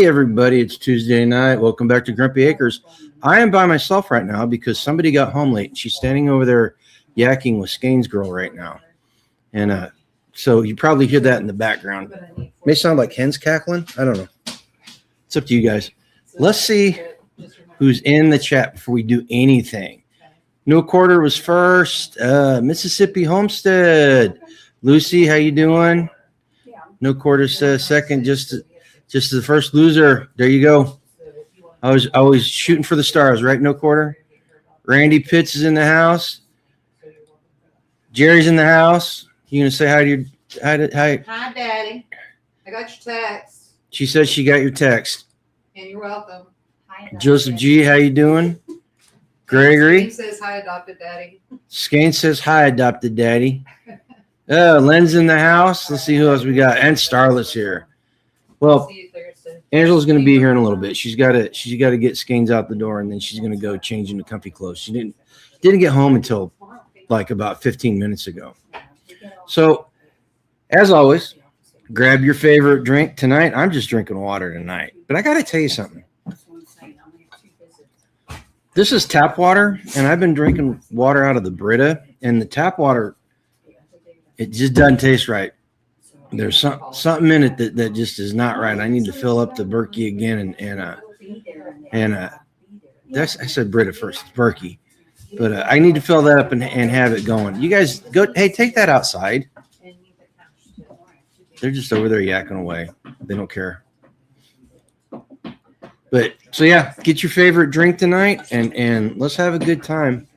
everybody, it's Tuesday night. Welcome back to Grumpy Acres. I am by myself right now because somebody got home late. She's standing over there yakking with Skane's girl right now. And so you probably hear that in the background. May sound like hens cackling. I don't know. It's up to you guys. Let's see who's in the chat before we do anything. No Quarter was first. Mississippi Homestead. Lucy, how you doing? No Quarter says second. Just the first loser. There you go. I was always shooting for the stars, right? No Quarter. Randy Pitts is in the house. Jerry's in the house. You gonna say hi to your hi? Hi, Daddy. I got your text. She said she got your text. And you're welcome. Hi, Joseph G, how you doing? Gregory. Skane says hi, adopted daddy. Skane says hi, adopted daddy. Len's in the house. Let's see who else we got. And Starlet's here. Well, See you Thursday. Angela's gonna be here in a little bit. She's gotta get Skane's out the door, and then she's gonna go change into comfy clothes. She didn't get home until like about 15 minutes ago. So, as always, grab your favorite drink tonight. I'm just drinking water tonight, but I gotta tell you something. This is tap water, and I've been drinking water out of the Brita, and the tap water, it just doesn't taste right. There's something in it that just is not right. I need to fill up the Berkey again, and that's I said Brita first, it's Berkey, but I need to fill that up and have it going. You guys go. Hey, take that outside. They're just over there yakking away. They don't care. But so yeah, get your favorite drink tonight and let's have a good time.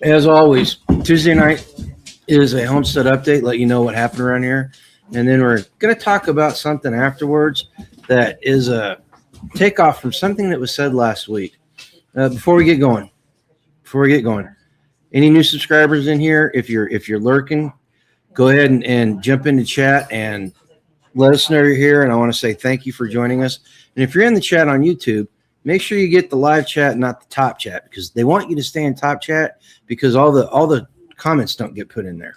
As always, Tuesday night is a homestead update, let you know what happened around here. And then we're going to talk about something afterwards that is a takeoff from something that was said last week. Before we get going, any new subscribers in here, if you're lurking, go ahead and jump into chat and let us know you're here. And I want to say thank you for joining us. And if you're in the chat on YouTube, make sure you get the live chat, not the top chat, because they want you to stay in top chat because all the comments don't get put in there.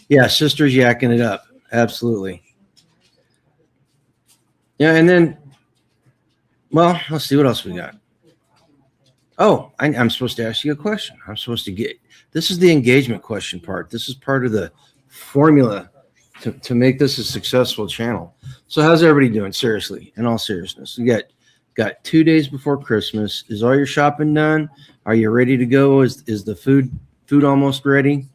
Yeah, sister's yakking it up. Absolutely. Yeah, and then, well, let's see what else we got. Oh, I'm supposed to ask you a question. I'm supposed to get, this is the engagement question part. This is part of the formula to make this a successful channel. So how's everybody doing? Seriously, in all seriousness, we got 2 days before Christmas. Is all your shopping done? Are you ready to go? Is the food almost ready?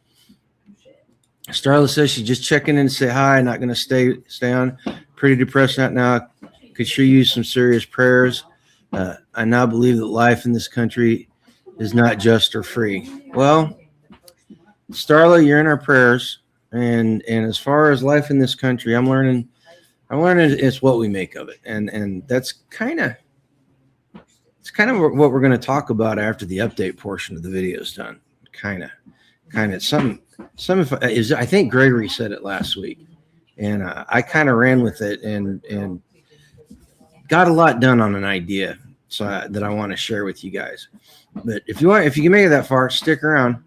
Starla says she's just checking in to say hi. Not going to stay on. Pretty depressed right now. Could sure use some serious prayers. I now believe that life in this country is not just or free. Well, Starla, you're in our prayers. And as far as life in this country, I'm learning it's what we make of it. And that's kind of what we're going to talk about after the update portion of the video is done. Kind of some is, I think Gregory said it last week, and I kind of ran with it and got a lot done on an idea that I want to share with you guys. But if you can make it that far, stick around.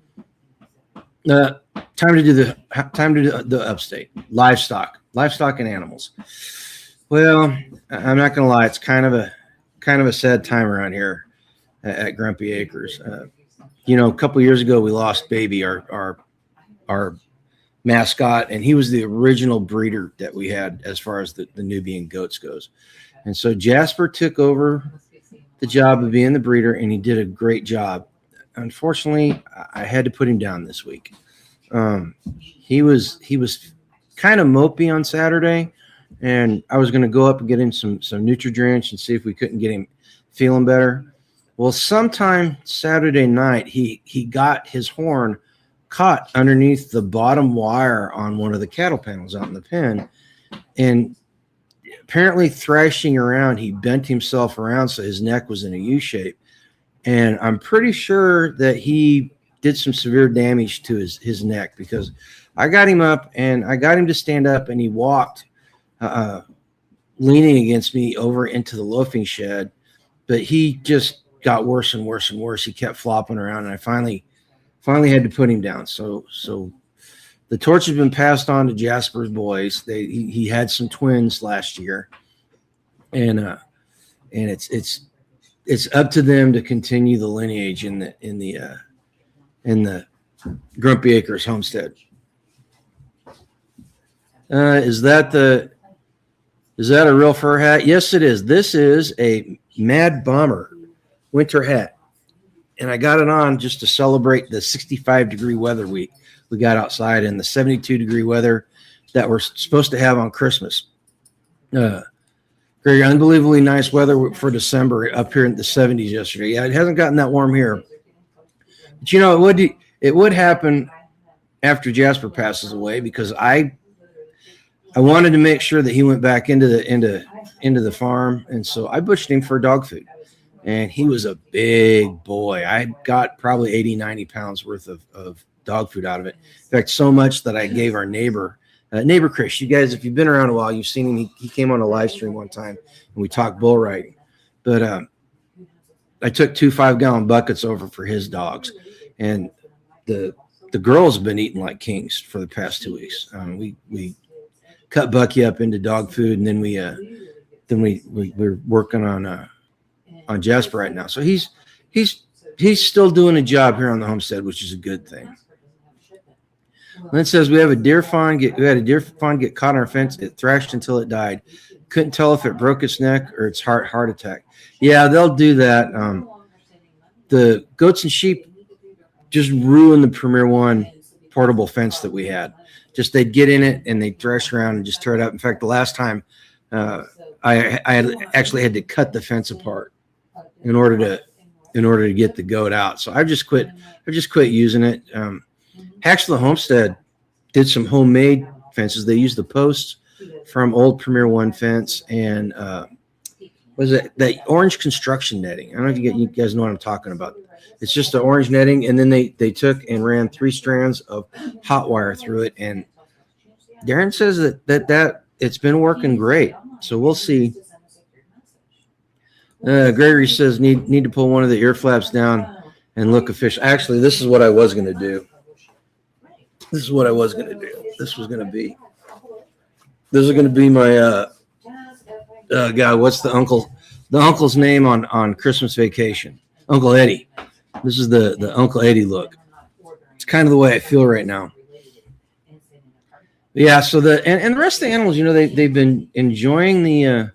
Time to do the upstate livestock and animals. Well, I'm not gonna lie, it's kind of a sad time around here at Grumpy Acres. A couple years ago we lost Baby, our mascot, and he was the original breeder that we had as far as the Nubian goats goes. And so Jasper took over the job of being the breeder, and he did a great job. Unfortunately, I had to put him down this week. He was kind of mopey on Saturday, and I was going to go up and get him some Nutri-Drench and see if we couldn't get him feeling better. Well, sometime Saturday night, he got his horn caught underneath the bottom wire on one of the cattle panels out in the pen, and apparently thrashing around, he bent himself around so his neck was in a U shape. And I'm pretty sure that he did some severe damage to his neck, because I got him up and I got him to stand up, and he walked leaning against me over into the loafing shed, but he just got worse and worse and worse. He kept flopping around, and I finally had to put him down. So the torch has been passed on to Jasper's boys. He had some twins last year, and it's up to them to continue the lineage in the Grumpy Acres homestead. Is that a real fur hat? Yes, it is. This is a Mad Bomber winter hat, and I got it on just to celebrate the 65-degree weather we got outside and the 72-degree weather that we're supposed to have on Christmas. Very unbelievably nice weather for December up here in the 70s yesterday. Yeah, it hasn't gotten that warm here, but you know it would happen after Jasper passes away, because I wanted to make sure that he went back into the farm, and so I butchered him for dog food. And he was a big boy. I got probably 80, 90 pounds worth of dog food out of it. In fact, so much that I gave our neighbor Chris. You guys, if you've been around a while, you've seen him. He came on a live stream one time, and we talked bull riding. But I took 2 5-gallon buckets over for his dogs, and the girls have been eating like kings for the past 2 weeks. We cut Bucky up into dog food, and then we're working on Jasper right now. So he's still doing a job here on the homestead, which is a good thing. And it says we had a deer fawn get caught on our fence. It thrashed until it died. Couldn't tell if it broke its neck or its heart attack. Yeah, they'll do that. The goats and sheep just ruined the Premier One portable fence that we had. Just they'd get in it and they'd thrash around and just tear it up. In fact, the last time I actually had to cut the fence apart in order to get the goat out. So I've just quit using it. Haxtla Homestead did some homemade fences. They used the posts from old Premier One fence and was it that orange construction netting? I don't know if you guys know what I'm talking about. It's just the orange netting, and then they took and ran 3 strands of hot wire through it. And Darren says that it's been working great. So we'll see. Gregory says need to pull one of the ear flaps down and look official. Actually, this is what I was going to do. This was going to be my God. What's the uncle's name on Christmas Vacation? Uncle Eddie. This is the Uncle Eddie look. It's kind of the way I feel right now. Yeah. So the rest of the animals, they've been enjoying the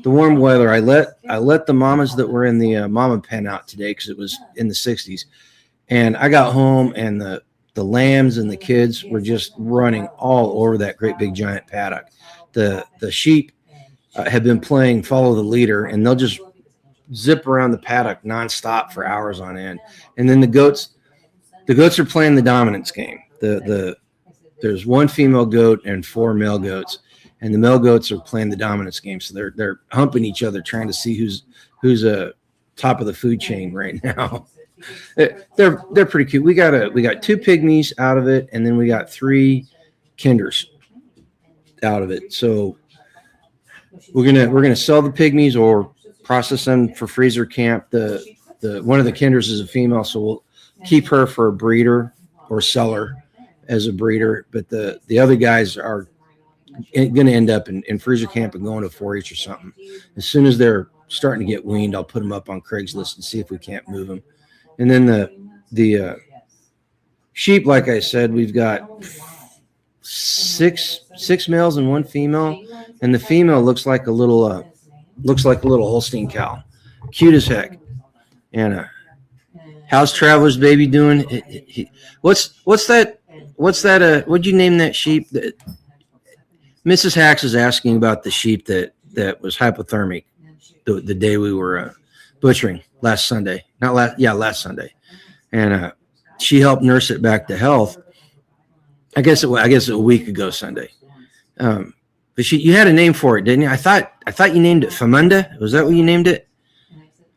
warm weather. I let the mamas that were in the mama pen out today because it was in the 60s, and I got home and the lambs and the kids were just running all over that great big giant paddock. The sheep have been playing follow the leader, and they'll just zip around the paddock nonstop for hours on end. And then the goats are playing the dominance game. There's 1 female goat and 4 male goats, and the male goats are playing the dominance game. So they're humping each other, trying to see who's top of the food chain right now. They're pretty cute. We got 2 pygmies out of it, and then we got 3 kinders out of it. So we're gonna sell the pygmies or process them for freezer camp. The one of the kinders is a female, so we'll keep her for a breeder or sell her as a breeder. But the other guys are going to end up in freezer camp and going to 4-H or something. As soon as they're starting to get weaned, I'll put them up on Craigslist and see if we can't move them. And then the sheep, like I said, we've got six males and 1 female, and the female looks like a little Holstein cow, cute as heck. And how's Traveler's baby doing? What's that? What'd you name that sheep? That Mrs. Hacks is asking about the sheep that was hypothermic the day we were butchering last Sunday. Last Sunday, and she helped nurse it back to health. I guess a week ago Sunday. But you had a name for it, didn't you? I thought you named it Famunda. Was that what you named it?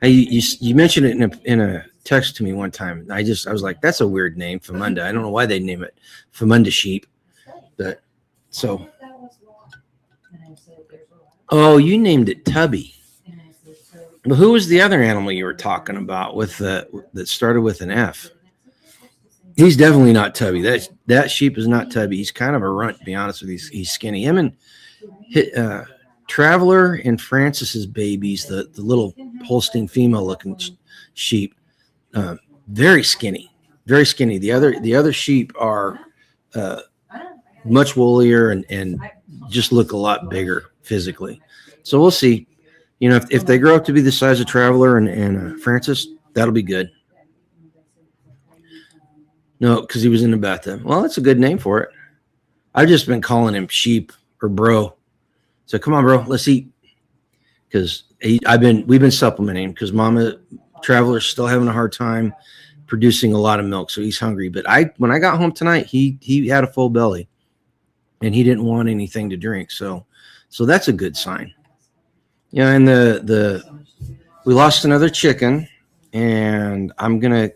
You mentioned it in a text to me one time. I was like, that's a weird name, Famunda. I don't know why they name it Famunda sheep. But so, oh, you named it Tubby. But who was the other animal you were talking about that started with an F? He's definitely not tubby. That sheep is not tubby. He's kind of a runt, to be honest with you. He's skinny. Him and Traveler and Francis's babies, the little Holstein female looking sheep, very skinny, very skinny. The other sheep are much woollier and just look a lot bigger physically. So we'll see. You know, if they grow up to be the size of Traveler and Francis, that'll be good. No, because he was in the bathtub. Well, that's a good name for it. I've just been calling him Sheep or Bro. So come on, bro, let's eat. Because we've been supplementing because Mama Traveler's still having a hard time producing a lot of milk, so he's hungry. But when I got home tonight, he had a full belly, and he didn't want anything to drink. So that's a good sign. Yeah, and we lost another chicken, and I'm gonna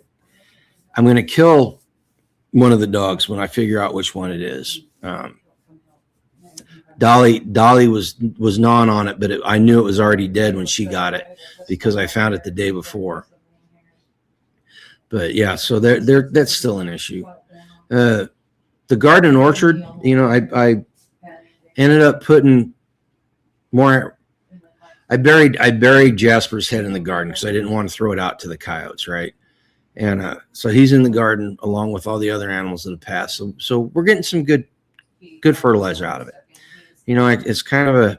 kill one of the dogs when I figure out which one it is. Dolly was gnawing on it, but I knew it was already dead when she got it because I found it the day before. But yeah, so that's still an issue. The garden and orchard, you know, I ended up putting more. I buried Jasper's head in the garden because I didn't want to throw it out to the coyotes, right? And so he's in the garden along with all the other animals that have passed. So we're getting some good fertilizer out of it. You know, it's kind of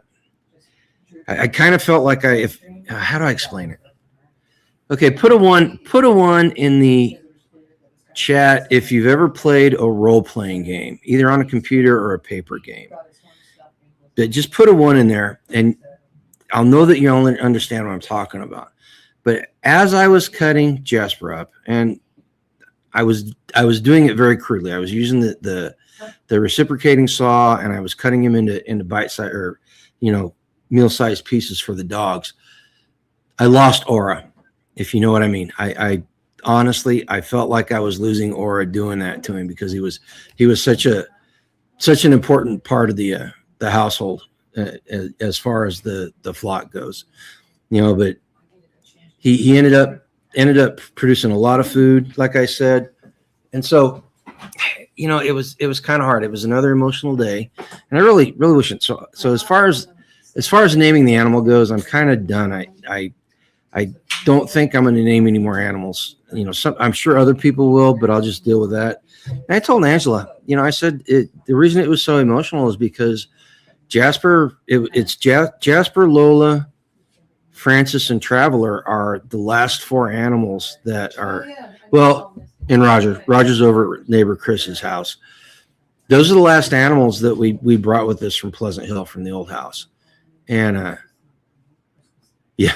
I kind of felt like how do I explain it? Okay, put a one in the chat if you've ever played a role-playing game, either on a computer or a paper game. But just put a 1 in there, and I'll know that you only understand what I'm talking about. But as I was cutting Jasper up, and I was doing it very crudely. I was using the reciprocating saw, and I was cutting him into bite-sized or, you know, meal-sized pieces for the dogs. I lost aura, if you know what I mean. I honestly, I felt like I was losing aura doing that to him because he was such an important part of the household as far as the flock goes, you know. But he ended up producing a lot of food, like I said, and so, you know, it was kind of hard. It was another emotional day, and I really wish it. So as far as naming the animal goes, I'm kind of done. I don't think I'm going to name any more animals. You know, I'm sure other people will, but I'll just deal with that. And I told Angela, you know, I said the reason it was so emotional is because Jasper, it's Jasper, Lola, Francis, and Traveler are the last 4 animals that are, well, and Roger's over at neighbor Chris's house. Those are the last animals that we brought with us from Pleasant Hill, from the old house. And yeah,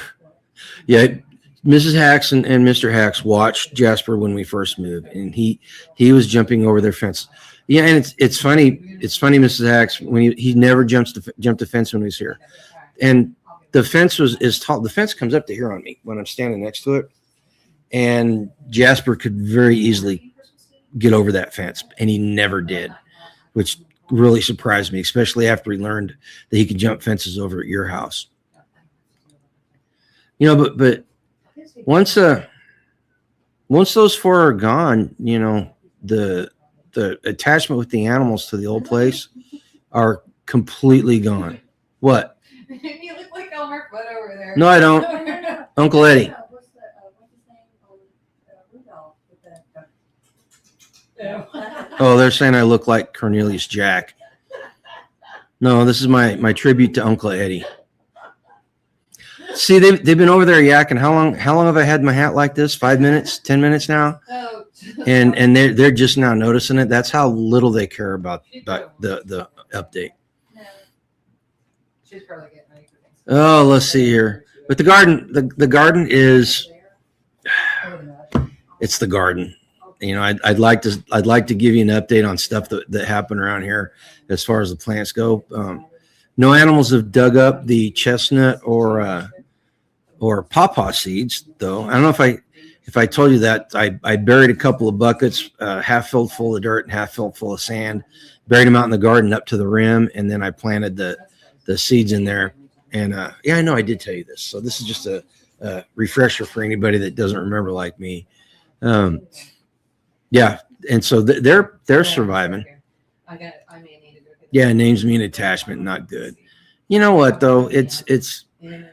Mrs. Hacks and Mr. Hacks watched Jasper when we first moved, and he was jumping over their fence. Yeah, and it's funny, Mrs. Hacks, when he never jumped the fence when he was here. And the fence is tall. The fence comes up to here on me when I'm standing next to it. And Jasper could very easily get over that fence, and he never did, which really surprised me, especially after he learned that he could jump fences over at your house. You know, but once those 4 are gone, you know, the attachment with the animals to the old place are completely gone. What? You look like Elmer Fudd over there. No, I don't. Uncle Eddie. Oh, they're saying I look like Cornelius Jack. No, this is my tribute to Uncle Eddie. See, they've been over there yakking. How long have I had my hat like this? 5 minutes, 10 minutes now? Oh. And they're just now noticing it. That's how little they care about the update. No. She's probably getting ready for things. Oh, let's see here. But the garden is, it's the garden. You know, I'd like to give you an update on stuff that happened around here as far as the plants go. No animals have dug up the chestnut or pawpaw seeds, though. I don't know if I told you that I buried a couple of buckets, half filled full of dirt and half filled full of sand, buried them out in the garden up to the rim, and then I planted the seeds in there. And yeah, I know I did tell you this. So this is just a refresher for anybody that doesn't remember like me. Yeah, and so they're surviving. I may need to go get Yeah, names mean attachment, not good. You know what though? It's turkey.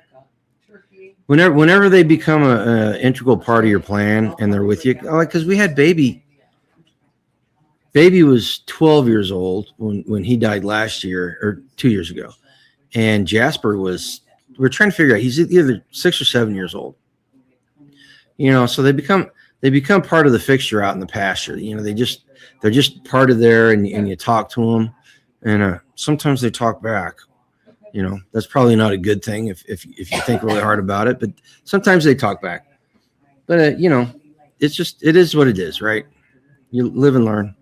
whenever they become a integral part of your plan and they're with you, like because we had baby was 12 years old when he died last year or 2 years ago, and Jasper we're trying to figure out, he's either 6 or 7 years old. So they become part of the fixture out in the pasture. They're just part of there, and you talk to them, and sometimes they talk back. That's probably not a good thing if you think really hard about it, but sometimes they talk back. But it is what it is, right? You live and learn.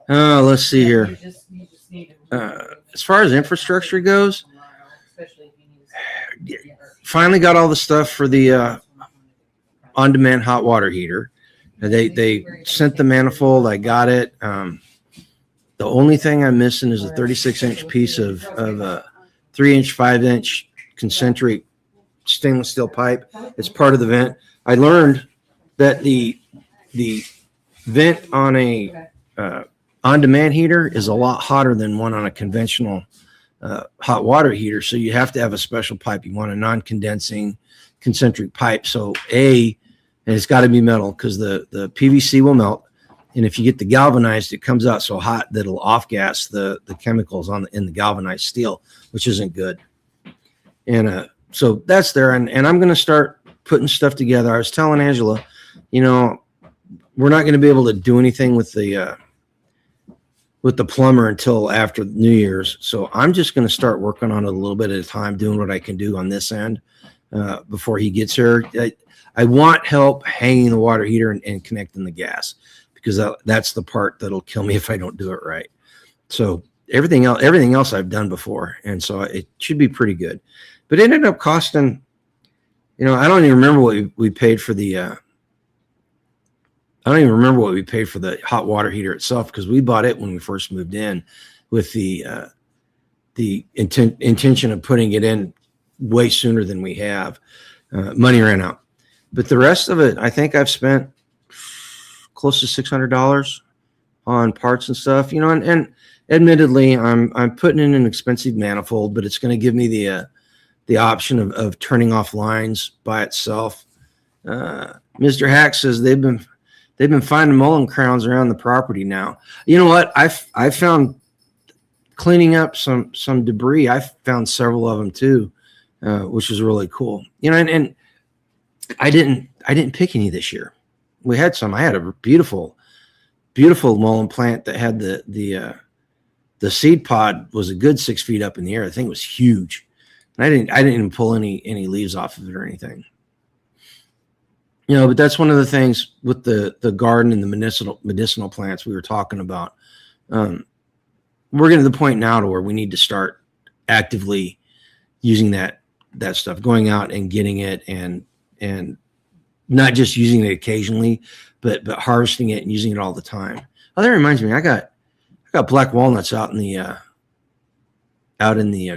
Let's see here. As far as infrastructure goes, finally got all the stuff for the on-demand hot water heater. They sent the manifold. I got it. The only thing I'm missing is a 36-inch piece of 3-inch, 5-inch concentric stainless steel pipe. It's part of the vent. I learned that the vent on a on-demand heater is a lot hotter than one on a conventional hot water heater. So you have to have a special pipe. You want a non-condensing concentric pipe. So and it's got to be metal because the PVC will melt. And if you get the galvanized, it comes out so hot that it'll off-gas the chemicals in the galvanized steel, which isn't good. And so that's there. And I'm going to start putting stuff together. I was telling Angela, we're not going to be able to do anything with the plumber until after New Year's. So I'm just going to start working on it a little bit at a time, doing what I can do on this end before he gets here. I want help hanging the water heater and connecting the gas, because that's the part that'll kill me if I don't do it right. So everything else I've done before, and so it should be pretty good. But it ended up costing, I don't even remember what we paid for the. I don't even remember what we paid for the hot water heater itself, because we bought it when we first moved in with the intention of putting it in way sooner than we have. Money ran out. But the rest of it, I think I've spent close to $600 on parts and stuff, and admittedly, I'm putting in an expensive manifold, but it's going to give me the option of turning off lines by itself. Mr. Hack says they've been finding mullen crowns around the property now. You know what? I found cleaning up some debris. I found several of them too, which was really cool. And I didn't pick any this year. We had some. I had a beautiful mullen plant that had the seed pod was a good 6 feet up in the air. The thing was huge. And I didn't even pull any leaves off of it or anything. But that's one of the things with the garden and the medicinal plants we were talking about. We're getting to the point now to where we need to start actively using that stuff, going out and getting it and not just using it occasionally, but harvesting it and using it all the time. Oh, that reminds me, I got black walnuts out in the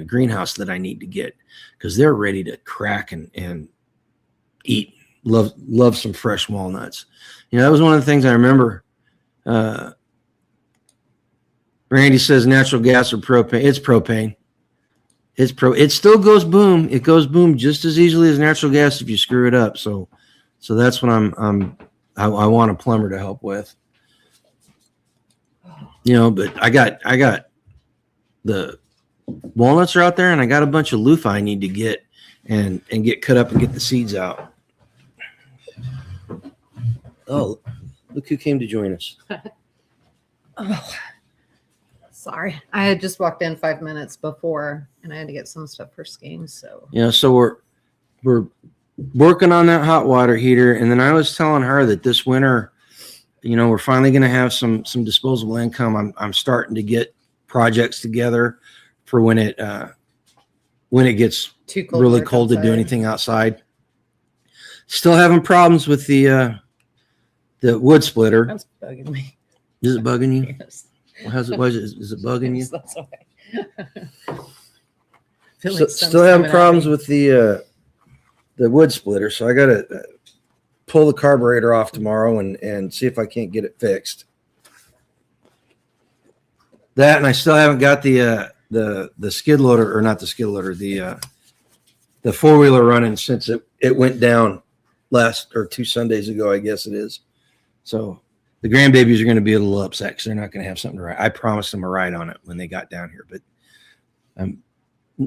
greenhouse that I need to get, because they're ready to crack and eat. Love some fresh walnuts. That was one of the things I remember. Randy says natural gas or propane. It's propane. It still goes boom. It goes boom just as easily as natural gas if you screw it up. So that's what I want a plumber to help with. But I got the walnuts are out there, and I got a bunch of loofah I need to get and get cut up and get the seeds out. Oh, look who came to join us. Oh, sorry. I had just walked in 5 minutes before, and I had to get some stuff for skiing. So so we're working on that hot water heater, and then I was telling her that this winter, we're finally going to have some disposable income. I'm starting to get projects together for when it gets too cold really cold to do anything outside. Still having problems with the wood splitter. That's bugging me. Is it bugging you? Yes. Is it bugging you? That's okay. Still having problems with the wood splitter, so I got to pull the carburetor off tomorrow and see if I can't get it fixed. That, and I still haven't got the skid loader, or not the skid loader, the 4-wheeler running since it went down last or 2 Sundays ago, I guess it is. So the grandbabies are going to be a little upset because they're not going to have something to ride. I promised them a ride on it when they got down here, but I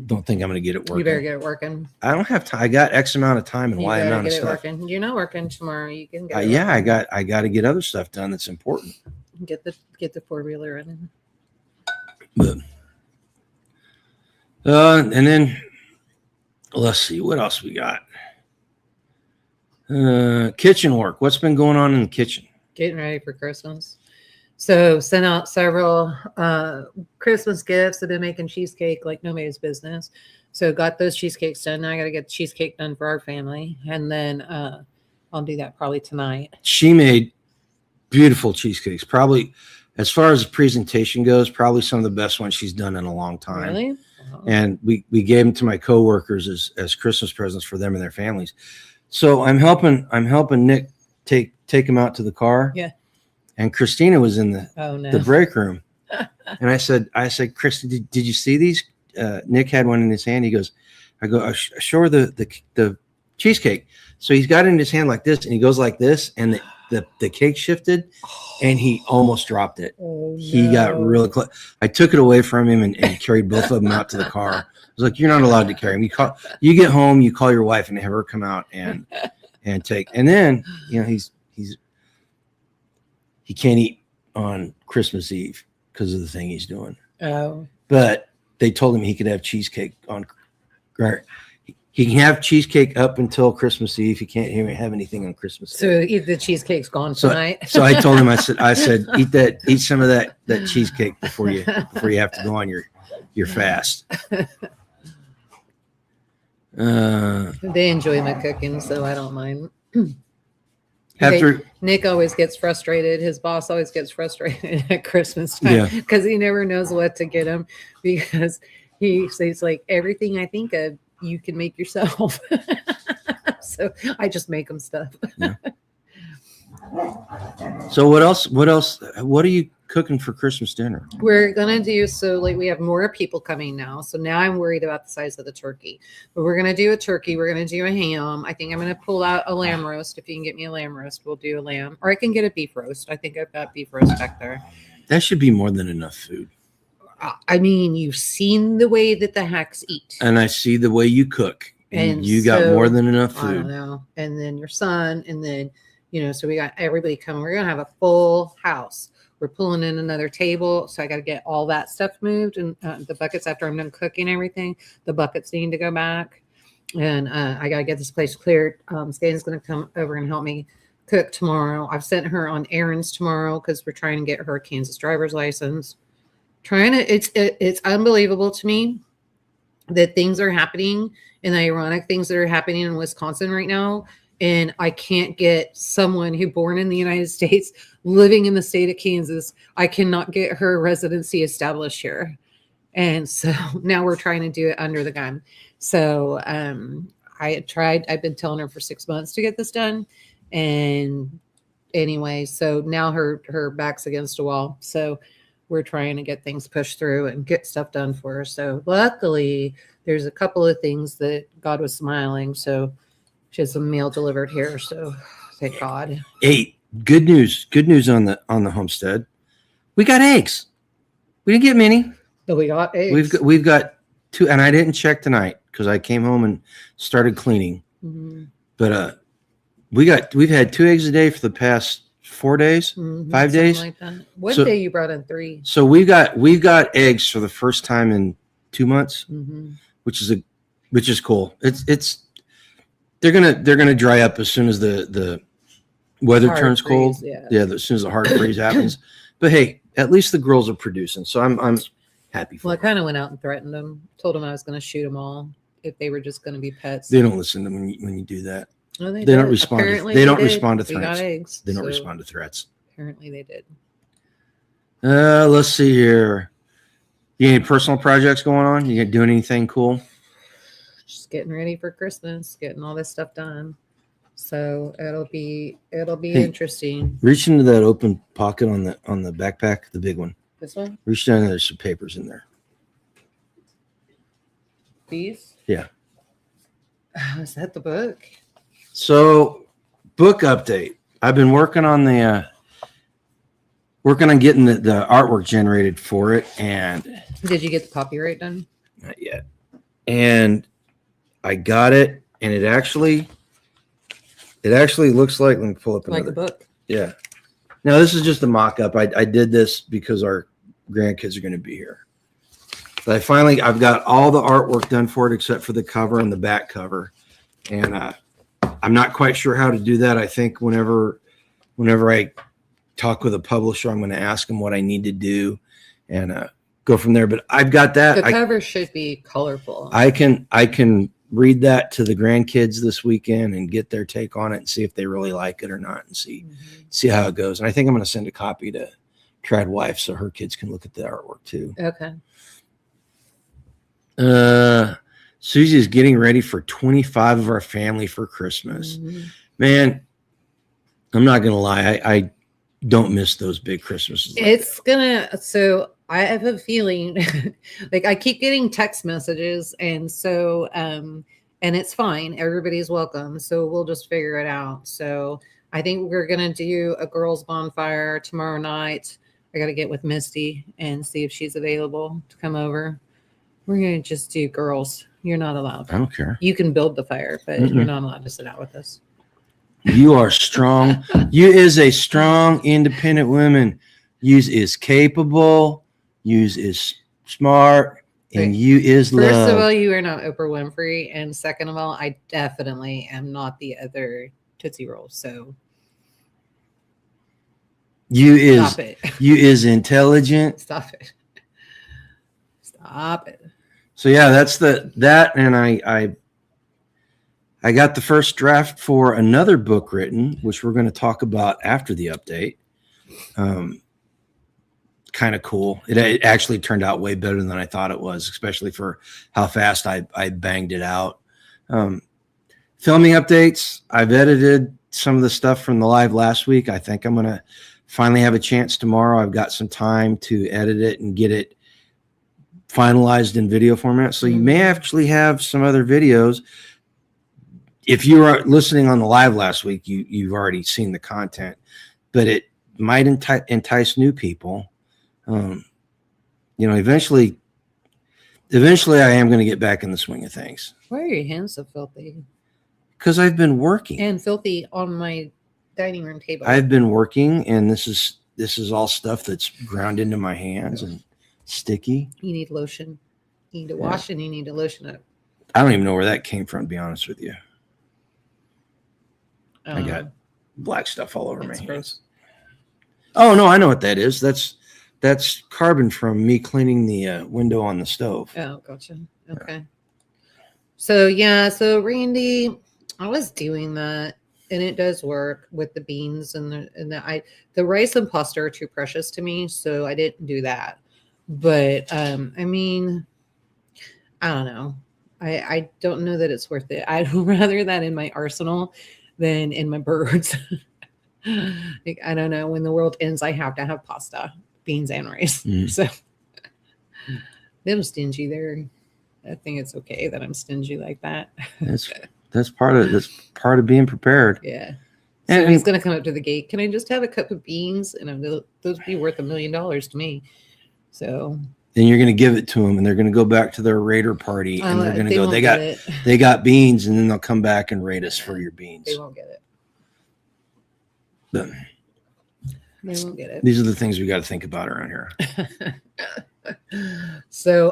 don't think I'm going to get it working. You better get it working. I don't have time. I got X amount of time and You Y better amount of get it stuff. working. You're not working tomorrow. You can get it Yeah, working. I got to get other stuff done that's important. Get the 4-wheeler running. But and then let's see what else we got. Kitchen work. What's been going on in the kitchen? Getting ready for Christmas. So sent out several Christmas gifts. I've been making cheesecake like nobody's business. So got those cheesecakes done. Now I got to get the cheesecake done for our family. And then I'll do that probably tonight. She made beautiful cheesecakes. Probably, as far as the presentation goes, probably some of the best ones she's done in a long time. Really? Oh. And we gave them to my coworkers as Christmas presents for them and their families. So I'm helping Nick take him out to the car. Yeah. And Christina was in the break room. And I said, Christy, did you see these? Nick had one in his hand. He goes, show her the cheesecake. So he's got it in his hand like this, and he goes like this, and the cake shifted, and he almost dropped it. Oh, He got really close. I took it away from him and carried both of them out to the car. I was like, you're not allowed to carry them. You get home, you call your wife and have her come out and take. And then, he can't eat on Christmas Eve because of the thing he's doing. Oh. But they told him he could have cheesecake on. He can have cheesecake up until Christmas Eve. He can't have anything on Christmas Eve. So the cheesecake's gone tonight. So I told him, I said, eat some of that cheesecake before you have to go on your fast. They enjoy my cooking, so I don't mind. Nick always gets frustrated. His boss always gets frustrated at Christmas time because he never knows what to get him, because he says, like, everything I think of, you can make yourself. So I just make them stuff. Yeah. So what else? What are you cooking for Christmas dinner? We're gonna do, so like we have more people coming now, so now I'm worried about the size of the turkey, but we're gonna do a turkey. We're gonna do a ham. I think I'm gonna pull out a lamb roast. If you can get me a lamb roast, we'll do a lamb, or I can get a beef roast. I think I've got beef roast back there. That should be more than enough food. I mean, you've seen the way that the hacks eat, and I see the way you cook, and you got more than enough food. I don't know. And then your son, and then so we got everybody coming. We're gonna have a full house. We're pulling in another table, so I got to get all that stuff moved, and the buckets, after I'm done cooking everything, the buckets need to go back, and I got to get this place cleared. Skane's going to come over and help me cook tomorrow. I've sent her on errands tomorrow because we're trying to get her a Kansas driver's license. It's unbelievable to me that things are happening, and the ironic things that are happening in Wisconsin right now. And I can't get someone who born in the United States living in the state of Kansas. I cannot get her residency established here. And so now we're trying to do it under the gun. So I've been telling her for 6 months to get this done. And anyway, so now her back's against a wall. So we're trying to get things pushed through and get stuff done for her. So luckily there's a couple of things that God was smiling. So she has some mail delivered here, so thank God. Hey, good news on the homestead. We got eggs. We didn't get many, but we got eggs. We've got 2, and I didn't check tonight because I came home and started cleaning. Mm-hmm. But we've had 2 eggs a day for the past 4 days, 5 days. Like that. One day you brought in 3. So we've got eggs for the first time in 2 months, which is cool. They're gonna dry up as soon as the weather turns cold. Yeah, as soon as the hard freeze happens. But hey, at least the girls are producing, so I'm happy for them. I kind of went out and threatened them. Told them I was going to shoot them all if they were just going to be pets. They don't listen to when you do that. No, they don't respond. They don't respond to threats. We got eggs, they don't respond to threats. Apparently, they did. Let's see here. You any personal projects going on? You doing anything cool? Just getting ready for Christmas, getting all this stuff done. So it'll be Hey. interesting. Reach into that open pocket on the backpack, the big one. This one, Reach down there. There's some papers in there. these. Yeah. Is that the book? So, book update. I've been working on getting the artwork generated for it, and Did you get the copyright done? not yet. And I got it, and it actually looks like. Let me pull up another. Like the book. Yeah. Now this is just a mock-up. I did this because our grandkids are going to be here. But I've got all the artwork done for it except for the cover and the back cover, and I'm not quite sure how to do that. I think whenever I talk with a publisher, I'm going to ask them what I need to do and go from there. But I've got that. The cover should be colorful. I can read that to the grandkids this weekend and get their take on it and see if they really like it or not and see how it goes. And I think I'm going to send a copy to Trad Wife so her kids can look at the artwork too. Okay. Susie is getting ready for 25 of our family for Christmas. Man, I'm not going to lie. I don't miss those big Christmases. So I have a feeling like I keep getting text messages, and so and it's fine. Everybody's welcome. So we'll just figure it out. So I think we're gonna do a girls' bonfire tomorrow night. I gotta get with Misty and see if she's available to come over. We're gonna just do girls. You're not allowed. I don't care. You can build the fire, but you're not allowed to sit out with us. You are strong. You is a strong, independent woman. You is capable. You is smart. And you is love. First of all, you are not Oprah Winfrey. And second of all, I definitely am not the other Tootsie Roll. So stop it. You is intelligent. Stop it. Stop it. So yeah, that's that. And I got the first draft for another book written, which we're going to talk about after the update. Kind of cool. It actually turned out way better than I thought it was, especially for how fast I banged it out. Filming updates. I've edited some of the stuff from the live last week. I think I'm going to finally have a chance tomorrow. I've got some time to edit it and get it finalized in video format. So you may actually have some other videos. If you were listening on the live last week, you've already seen the content, but it might entice new people. Eventually I am going to get back in the swing of things. Why are your hands so filthy? Because I've been working. And filthy on my dining room table. I've been working, and this is all stuff that's ground into my hands and sticky. You need lotion. You need to wash and you need to lotion it. I don't even know where that came from, to be honest with you. I got black stuff all over my hands. Gross. Oh no, I know what that is. That's carbon from me cleaning the window on the stove. Oh, gotcha. Okay. So Randy, I was doing that, and it does work with the beans and the rice and pasta are too precious to me, so I didn't do that. But I don't know. I don't know that it's worth it. I'd rather that in my arsenal than in my birds. Like, I don't know. When the world ends, I have to have pasta, beans, and rice. So I'm stingy there. I think it's okay that I'm stingy like that. That's part of being prepared. Yeah. So he's gonna come up to the gate. Can I just have a cup of beans? And those would be worth $1 million to me. So then you're going to give it to them, and they're going to go back to their raider party, and they're going to go. They got beans, and then they'll come back and raid us for your beans. They won't get it. But they won't get it. These are the things we got to think about around here. So,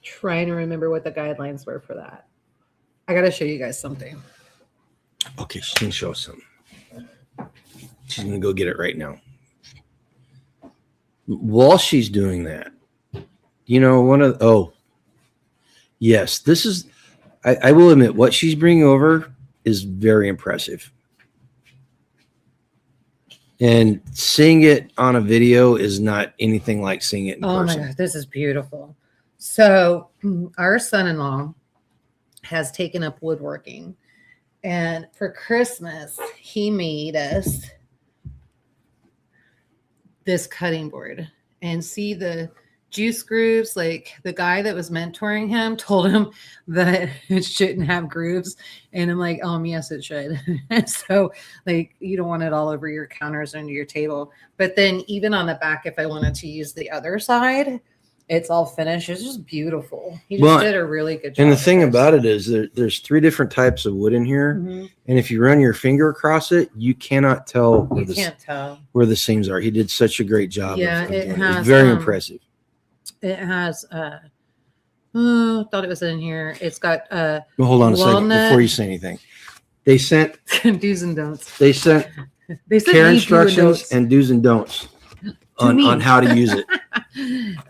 trying to remember what the guidelines were for that. I got to show you guys something. Okay, she's going to show us something. She's going to go get it right now. While she's doing that, yes, this is, I will admit, what she's bringing over is very impressive. And seeing it on a video is not anything like seeing it in person. Oh my God, this is beautiful. So our son-in-law has taken up woodworking. And for Christmas, he made us this cutting board. And see the juice grooves, like the guy that was mentoring him told him that it shouldn't have grooves. And I'm like, yes, it should. So like, you don't want it all over your counters under your table. But then even on the back, if I wanted to use the other side, it's all finished. It's just beautiful. He just did a really good job. And the thing about it is there's 3 different types of wood in here. Mm-hmm. And if you run your finger across it, you cannot tell where where the seams are. He did such a great job. Yeah, it has, very impressive. It has thought it was in here. It's got well, hold on a second before you say anything. They sent do's and don'ts. They sent care instructions and do's and don'ts on how to use it.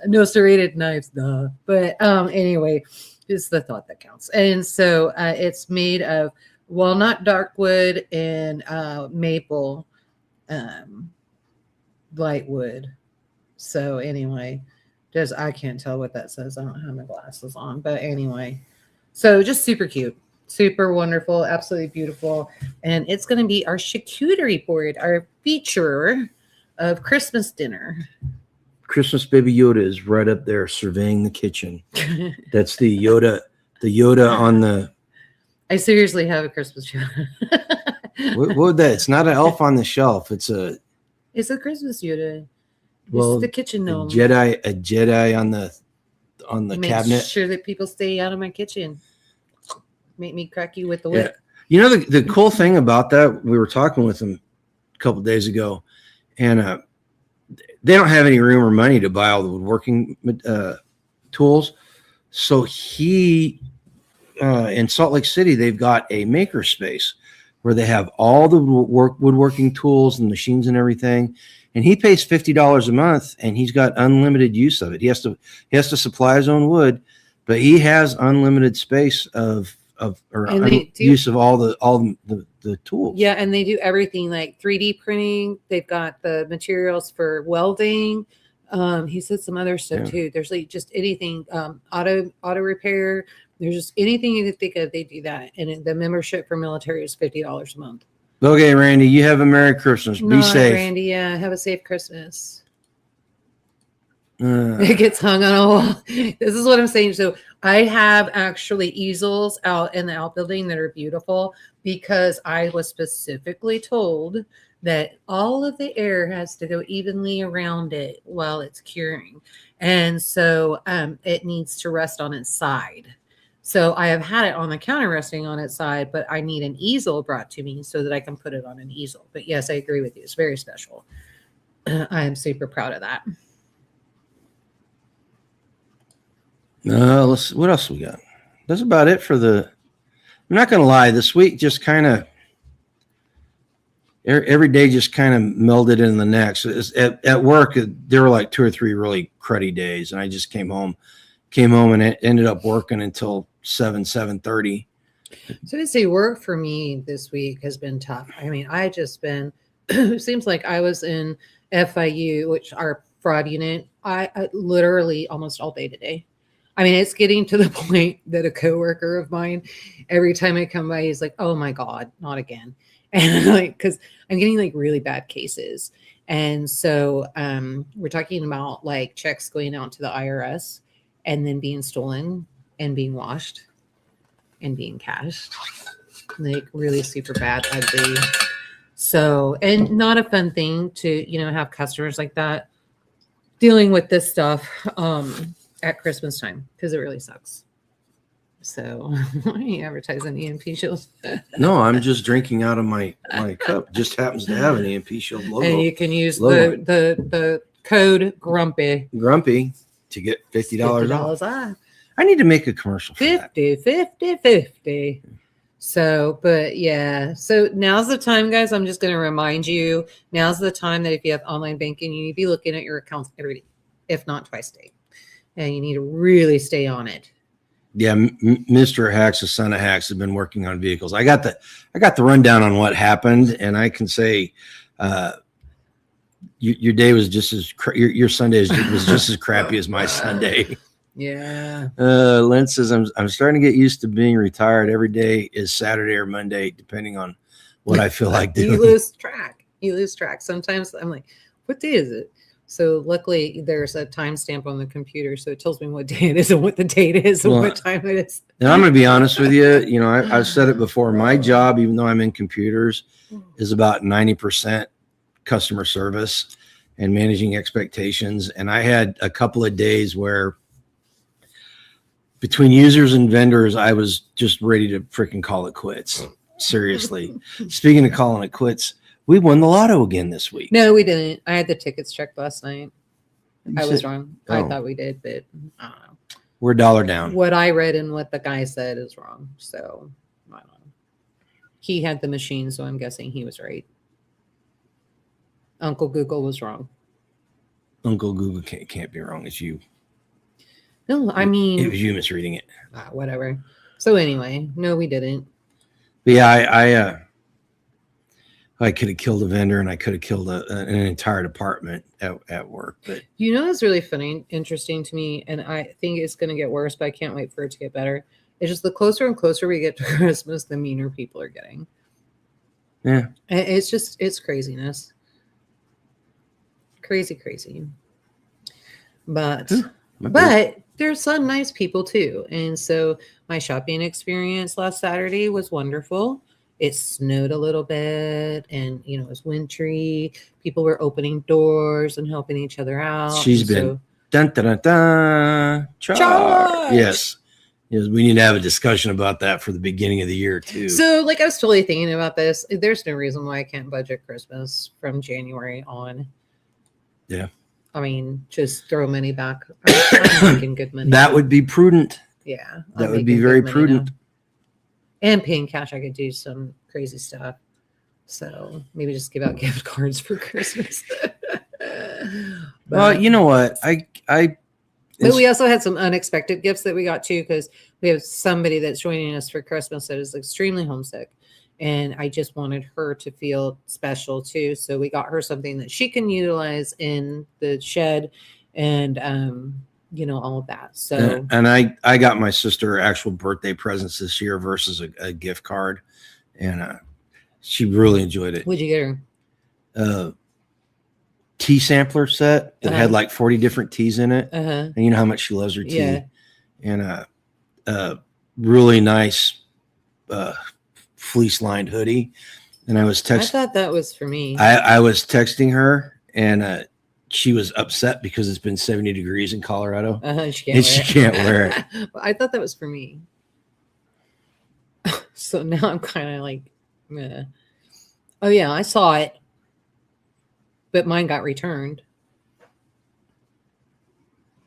No serrated knives, duh. But anyway, it's the thought that counts. And so it's made of walnut dark wood and maple light wood. So anyway, I can't tell what that says. I don't have my glasses on. But anyway, so just super cute. Super wonderful. Absolutely beautiful. And it's going to be our charcuterie board, our feature of Christmas dinner. Christmas baby Yoda is right up there surveying the kitchen. That's the Yoda on the. I seriously have a Christmas Yoda. what would that? It's not an elf on the shelf. It's a Christmas Yoda. Well, it's the kitchen gnome. A Jedi on the Make cabinet. Sure that people stay out of my kitchen. Make me crack you with the whip. Yeah. You know the cool thing about that, we were talking with him a couple of days ago, and they don't have any room or money to buy all the woodworking tools. So he, in Salt Lake City, they've got a maker space where they have all the woodworking tools and machines and everything. And he pays $50 a month, and he's got unlimited use of it. He has to supply his own wood, but he has unlimited space use of all the tools. Yeah, and they do everything like 3D printing. They've got the materials for welding. He said some other stuff too. There's like just anything, auto repair. There's just anything you can think of. They do that, and the membership for military is $50 a month. Okay, Randy, you have a Merry Christmas. Be safe. Randy, yeah, have a safe Christmas. It gets hung on a wall. This is what I'm saying. So I have actually easels out in the outbuilding that are beautiful because I was specifically told that all of the air has to go evenly around it while it's curing. And so it needs to rest on its side. So I have had it on the counter resting on its side, but I need an easel brought to me so that I can put it on an easel. But yes, I agree with you. It's very special. I am super proud of that. What else we got? That's about it for the. I'm not going to lie. This week just kind of every day just kind of melded in the next. At work, there were like 2 or 3 really cruddy days, and I just came home and it ended up working until 7:30. So I'd say work for me this week has been tough. I mean, I just been. It seems like I was in FIU, which our fraud unit. I literally almost all day today. I mean, it's getting to the point that a coworker of mine, every time I come by, he's like, "Oh my God, not again!" And like, because I'm getting like really bad cases, and so we're talking about like checks going out to the IRS and then being stolen and being washed and being cashed, like really super bad, ugly. So, and not a fun thing to have customers like that dealing with this stuff. At Christmas time, because it really sucks. So, are you advertising EMP Shield? No, I'm just drinking out of my cup. Just happens to have an EMP Shield logo. And you can use the code Grumpy to get $50 off. off. I need to make a commercial for 50. So, but yeah. So now's the time, guys. I'm just going to remind you. Now's the time that if you have online banking, you need to be looking at your accounts every day, if not twice a day. And you need to really stay on it. Yeah, Mr. Hacks, the son of Hacks, has been working on vehicles. I got the rundown on what happened, and I can say, your day was just as your Sunday was just as crappy as my Sunday. Yeah. Lynn says I'm starting to get used to being retired. Every day is Saturday or Monday, depending on what I feel like doing. You lose track. You lose track. Sometimes I'm like, what day is it? So luckily there's a timestamp on the computer, so it tells me what day it is and what the date is and Well, what time it is. And I'm going to be honest with you. You know, I've said it before. My job, even though I'm in computers, is about 90% customer service and managing expectations. And I had a couple of days where between users and vendors, I was just ready to freaking call it quits. Seriously. Speaking of calling it quits, we won the lotto again this week. No, we didn't. I had the tickets checked last night. I was said- wrong. Oh. I thought we did, but I don't know. We're $1 down. What I read and what the guy said is wrong. So I don't know. He had the machine, so I'm guessing he was right. Uncle Google was wrong. Uncle Google can't be wrong. It's you. No, I mean, It was you misreading it. whatever. So anyway, no, we didn't. But yeah, I could have killed a vendor and I could have killed an entire department at work. But You know, it's really funny, interesting to me, and I think it's going to get worse, but I can't wait for it to get better. It's just the closer and closer we get to Christmas, the meaner people are getting. yeah, It's craziness. Crazy. But there's some nice people too. And so my shopping experience last Saturday was wonderful. It snowed a little bit and, you know, it was wintry. People were opening doors and helping each other out. She's been dun dun dun dun. Charge. Yes, we need to have a discussion about that for the beginning of the year too. So, like, I was totally thinking about this. There's no reason why I can't budget Christmas from January on. Yeah. I mean, just throw money back. I'm making good money. That would be prudent. Yeah. That would be very prudent. And paying cash, I could do some crazy stuff. So maybe just give out gift cards for Christmas. Well, you know what? But we also had some unexpected gifts that we got too, because we have somebody that's joining us for Christmas that is extremely homesick. And I just wanted her to feel special too. So we got her something that she can utilize in the shed and, you know, all of that. So, and I got my sister actual birthday presents this year versus a gift card. And she really enjoyed it. what'd you get her? Tea sampler set that had like 40 different teas in it. And you know how much she loves her tea. Yeah. And really nice fleece lined hoodie. And I was I texting. thought that was for me. I was texting her and she was upset because it's been 70 degrees in Colorado. She can't wear it. Well, I thought that was for me. So now I'm kind of like, meh. Oh yeah, I saw it, but mine got returned.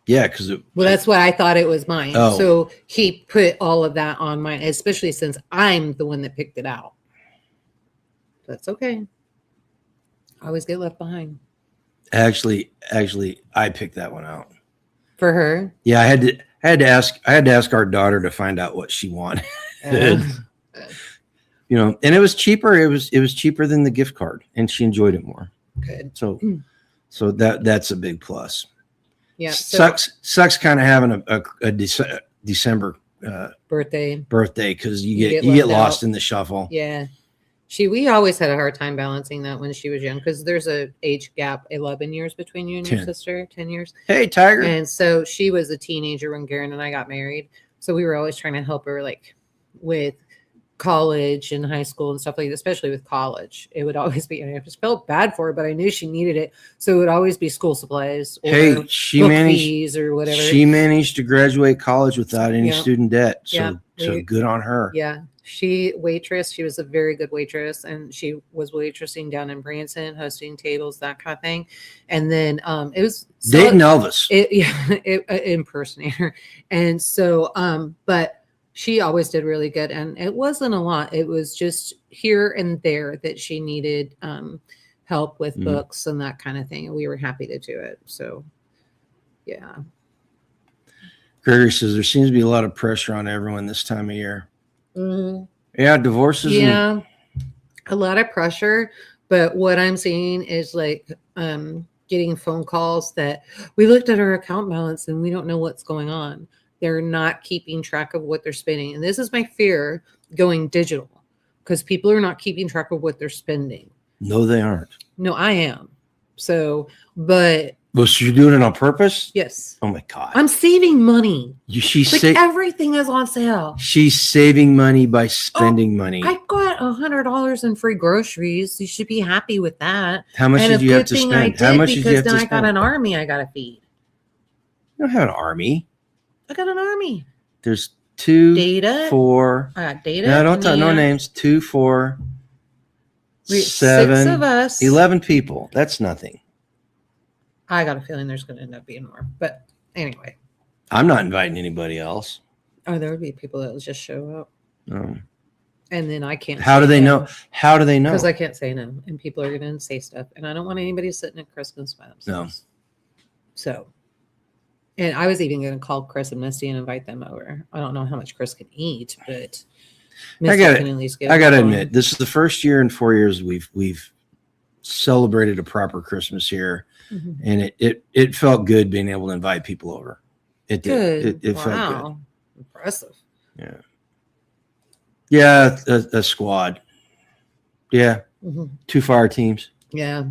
Yeah, because Well, that's what I thought it was mine. Oh. So he put all of that on mine, especially since I'm the one that picked it out. That's okay. I always get left behind. actually I picked that one out. For her. Yeah, I had to ask our daughter to find out what she wanted. You know, and it was cheaper. It was cheaper than the gift card, and she enjoyed it more. Good. So that's a big plus. Yeah. Sucks kind of having a December birthday because you get lost in the shuffle. Yeah. We always had a hard time balancing that when she was young, because there's a age gap, 11 years between you and your sister, 10 years. Hey, Tiger. And so she was a teenager when Garen and I got married. So we were always trying to help her, like, with college and high school and stuff like that, especially with college. It would always be, I just felt bad for her, but I knew she needed it. So it would always be school supplies or she managed fees or whatever. She managed to graduate college without any student debt. So good on her. Yeah. She was a very good waitress, and she was waitressing down in Branson, hosting tables, that kind of thing. And then it was dating Elvis. Impersonator. And so, but she always did really good, and it wasn't a lot. It was just here and there that she needed help with books and that kind of thing, and we were happy to do it. So, yeah. Gregory says there seems to be a lot of pressure on everyone this time of year. Mm-hmm. Yeah, divorces. Yeah, a lot of pressure. But what I'm seeing is like getting phone calls that we looked at our account balance and we don't know what's going on. They're not keeping track of what they're spending. And this is my fear going digital because people are not keeping track of what they're spending. No, they aren't. No, I am. So, but. Well, so you're doing it on purpose? Yes. Oh my God. I'm saving money. She's everything is on sale. She's saving money by spending money. I got $100 in free groceries. You should be happy with that. How much did you have to spend? How much did you have to spend? Because I got an army I got to feed. You don't have an army. I got an army. There's 2, Data. 4. I got data. No, don't tell no names. 2, 4, 7. 6 of us. 11 people. That's nothing. I got a feeling there's going to end up being more. But anyway. I'm not inviting anybody else. Oh, there would be people that will just show up. No. And then I can't. How do they know? How do they know? Because I can't say no. And people are going to say stuff. And I don't want anybody sitting at Christmas by themselves. No. So. And I was even going to call Chris and Misty and invite them over. I don't know how much Chris can eat, but Misty can at least get. I got to admit, this is the first year in 4 years we've celebrated a proper Christmas here, and it felt good being able to invite people over. It did. It felt good. Impressive. Yeah. Yeah, a squad. Yeah, 2 fire teams. Yeah.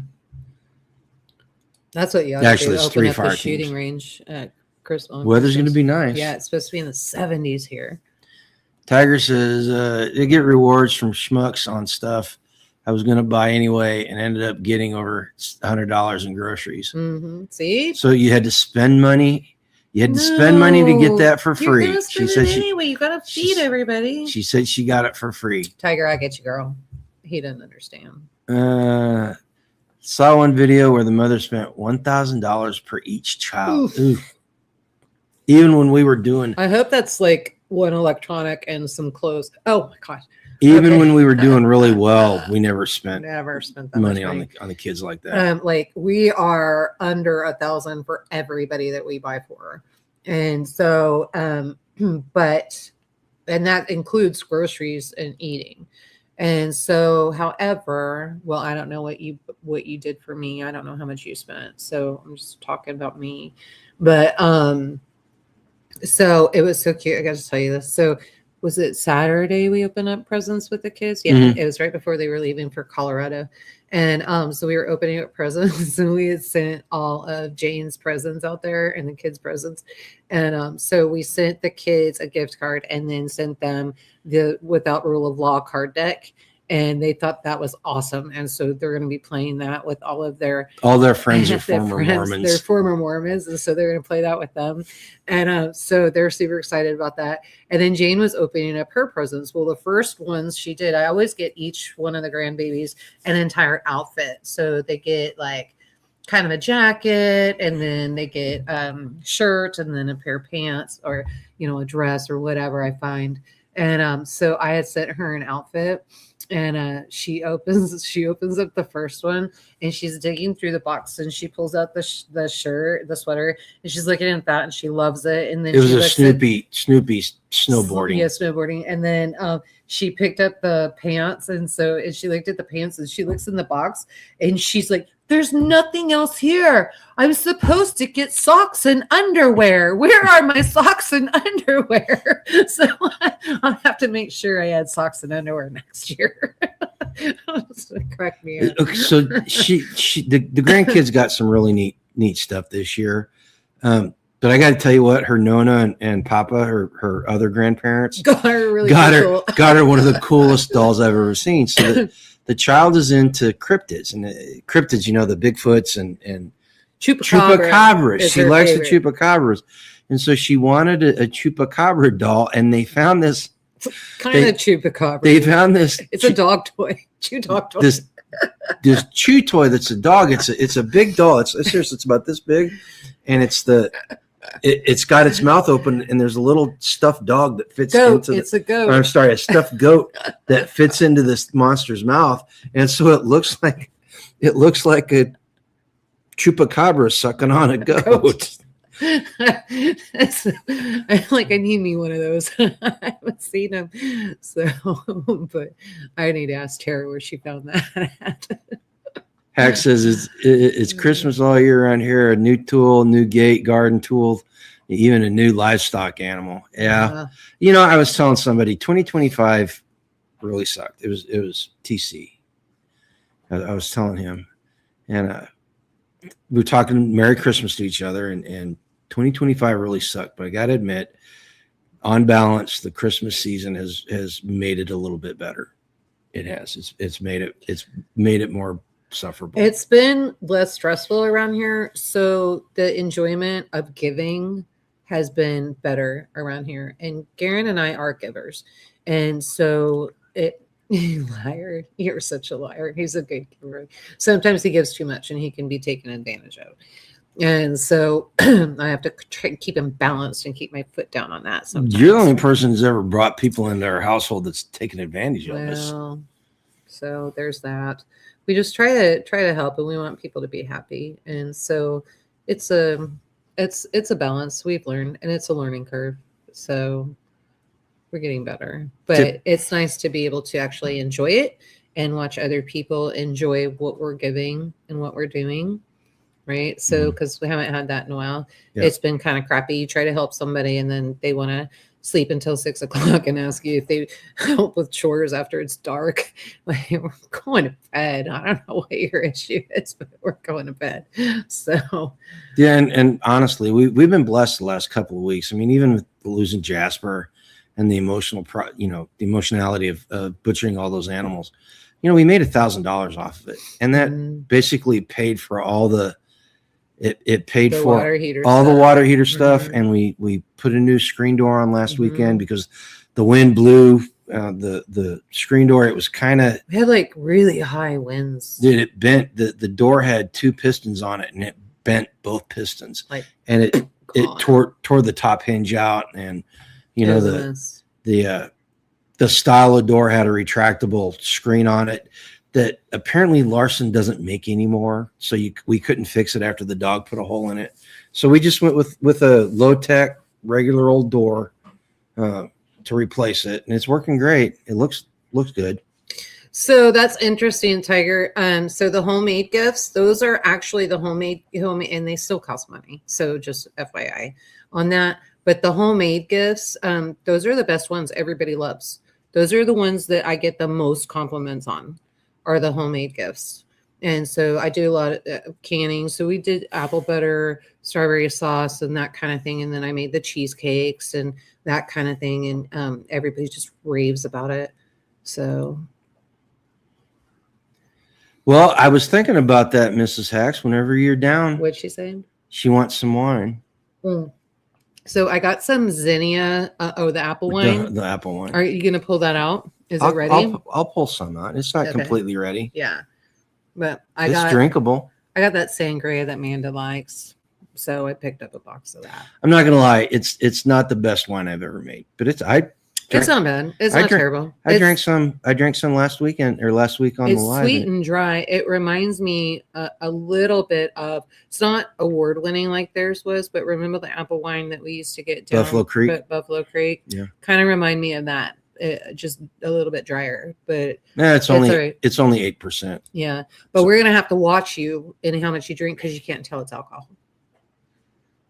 That's what you ought actually to do. It's 3 Open fire up the shooting teams. Range at Christmas. Weather's going to be nice. Yeah, it's supposed to be in the 70s here. Tiger says they get rewards from schmucks on stuff I was going to buy anyway and ended up getting over $100 in groceries. See? So you had to spend money. You had to spend money to get that for free. You're She said anyway. You got to feed everybody. She said she got it for free. Tiger, I get you, girl. He doesn't understand. Saw one video where the mother spent $1,000 per each child. Oof. Even when we were doing. I hope that's like one electronic and some clothes. Oh my gosh. Even when we were doing really well, we never spent that money on the kids like that. Like we are under 1,000 for everybody that we buy for, and so but that includes groceries and eating. And so, however, well, I don't know what you did for me. I don't know how much you spent. So I'm just talking about me. But so it was so cute. I got to tell you this. So was it Saturday we opened up presents with the kids? Yeah, It was right before they were leaving for Colorado. And so we were opening up presents and we had sent all of Jane's presents out there and the kids' presents. And so we sent the kids a gift card and then sent them the Without Rule of Law card deck. And they thought that was awesome. And so they're going to be playing that with all their friends are former Mormons. They're former Mormons. And so they're going to play that with them. And so they're super excited about that. And then Jane was opening up her presents. Well, the first ones she did, I always get each one of the grandbabies an entire outfit. So they get like kind of a jacket and then they get shirt and then a pair of pants or, a dress or whatever I find. And so I had sent her an outfit. And she opens up the first one and she's digging through the box and she pulls out the shirt, the sweater, and she's looking at that and she loves it. And then it was a Snoopy snowboarding. Yeah, snowboarding. And then she picked up the pants and she looked at the pants and she looks in the box and she's like, "There's nothing else here. I'm supposed to get socks and underwear. Where are my socks and underwear?" So I'll have to make sure I add socks and underwear next year. Correct me. So the grandkids got some really neat stuff this year. But I got to tell you what, her Nona and Papa, her other grandparents, got her one of the coolest dolls I've ever seen. So the child is into cryptids, and cryptids, the Bigfoots and chupacabras. She likes the chupacabras, and so she wanted a chupacabra doll, and they found this kind of chupacabra. They found this. It's a dog toy, chew dog toy. This chew toy that's a dog. It's a big doll. It's about this big, and it's got its mouth open, and there's a little stuffed dog that fits into it's a goat. I'm sorry, a stuffed goat that fits into this monster's mouth, and so it looks like a chupacabra sucking on a goat. I need me one of those. I haven't seen them, so but I need to ask Tara where she found that at. Hack says it's Christmas all year around here. A new tool, new gate, garden tool, even a new livestock animal. Yeah. I was telling somebody 2025 really sucked. It was TC. I was telling him, and we were talking Merry Christmas to each other, and 2025 really sucked. But I got to admit, on balance, the Christmas season has made it a little bit better. It has. It's made it more sufferable. It's been less stressful around here, so the enjoyment of giving has been better around here. And Garen and I are givers, and so liar, you're such a liar. He's a good giver. Sometimes he gives too much, and he can be taken advantage of. And so I have to try and keep him balanced and keep my foot down on that. Sometimes. You're the only person who's ever brought people into our household that's taken advantage of us. So there's that. We just try to help, and we want people to be happy. And so it's a balance we've learned, and it's a learning curve. So we're getting better, but it's nice to be able to actually enjoy it and watch other people enjoy what we're giving and what we're doing. Right. So, because we haven't had that in a while, It's been kind of crappy. You try to help somebody and then they want to sleep until 6 o'clock and ask you if they help with chores after it's dark. Like, we're going to bed. I don't know what your issue is, but we're going to bed. So, yeah. And honestly, we've been blessed the last couple of weeks. I mean, even with losing Jasper and the the emotionality of butchering all those animals, we made $1,000 off of it. And that basically paid for all it paid for all the water heater stuff. And we put a new screen door on last weekend because the wind blew the screen door. It was we had like really high winds. Dude, it bent. The door had 2 pistons on it, and it bent both pistons. And it tore the top hinge out. And the style of door had a retractable screen on it that apparently Larson doesn't make anymore. So we couldn't fix it after the dog put a hole in it. So we just went with a low tech, regular old door to replace it. And it's working great. It looks good. So that's interesting, Tiger. So the homemade gifts, those are actually the homemade, and they still cost money. So just FYI on that. But the homemade gifts, those are the best ones everybody loves. Those are the ones that I get the most compliments on, are the homemade gifts. And so I do a lot of canning. So we did apple butter, strawberry sauce, and that kind of thing. And then I made the cheesecakes and that kind of thing. And everybody just raves about it. So. Well, I was thinking about that, Mrs. Hacks. Whenever you're down. What'd she say? She wants some wine. So I got some Zinnia. The apple wine. The apple wine. Are you going to pull that out? Is it ready? I'll pull some out. It's not completely ready. Yeah. But it's drinkable. I got that sangria that Amanda likes. So I picked up a box of that. I'm not going to lie. It's not the best wine I've ever made, but it's not bad. It's not terrible. I drank some last week on the live. It's sweet and dry. It reminds me a little bit of, it's not award winning like theirs was, but remember the apple wine that we used to get down Buffalo Creek. Yeah. Kind of remind me of that. Just a little bit drier, but it's only 8%. Yeah. But we're going to have to watch you and how much you drink, because you can't tell it's alcohol.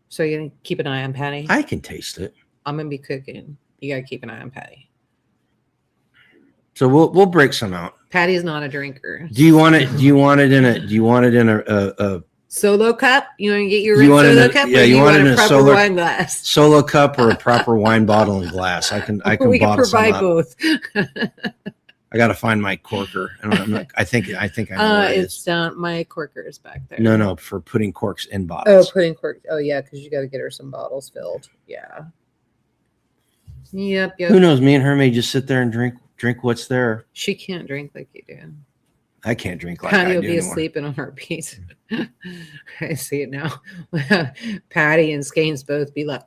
So you're going to keep an eye on Patty. I can taste it. I'm going to be cooking. You got to keep an eye on Patty. So we'll break some out. Patty is not a drinker. Do you want it in a solo cup? You want to get your solo cup? Yeah, you want it in a proper wine glass. Solo cup or a proper wine bottle and glass. I can we can bottle provide both. I got to find my corker. I think I know where it is. It's down. My corker is back there. No, for putting corks in bottles. Oh, putting corks. Oh, yeah, because you got to get her some bottles filled. Yeah. Yep. Who knows? Me and her may just sit there and drink what's there. She can't drink like you do. I can't drink like I do Patty will be anymore. asleep in a heartbeat. I see it now. Patty and Skanes both be like,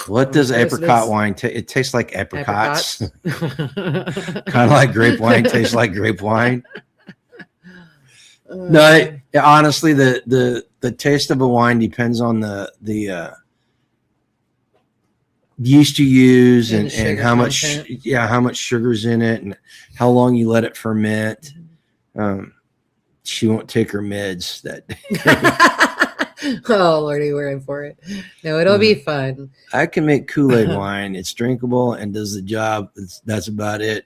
what does apricot wine taste? It tastes like apricots. Kind of like grape wine tastes like grape wine. No, honestly, the taste of a wine depends on the yeast you use and how much sugar's in it and how long you let it ferment. she won't take her meds. That Oh Lordy, we're in for it. No, it'll be fun. I can make Kool-Aid wine. It's drinkable and does the job. That's about it.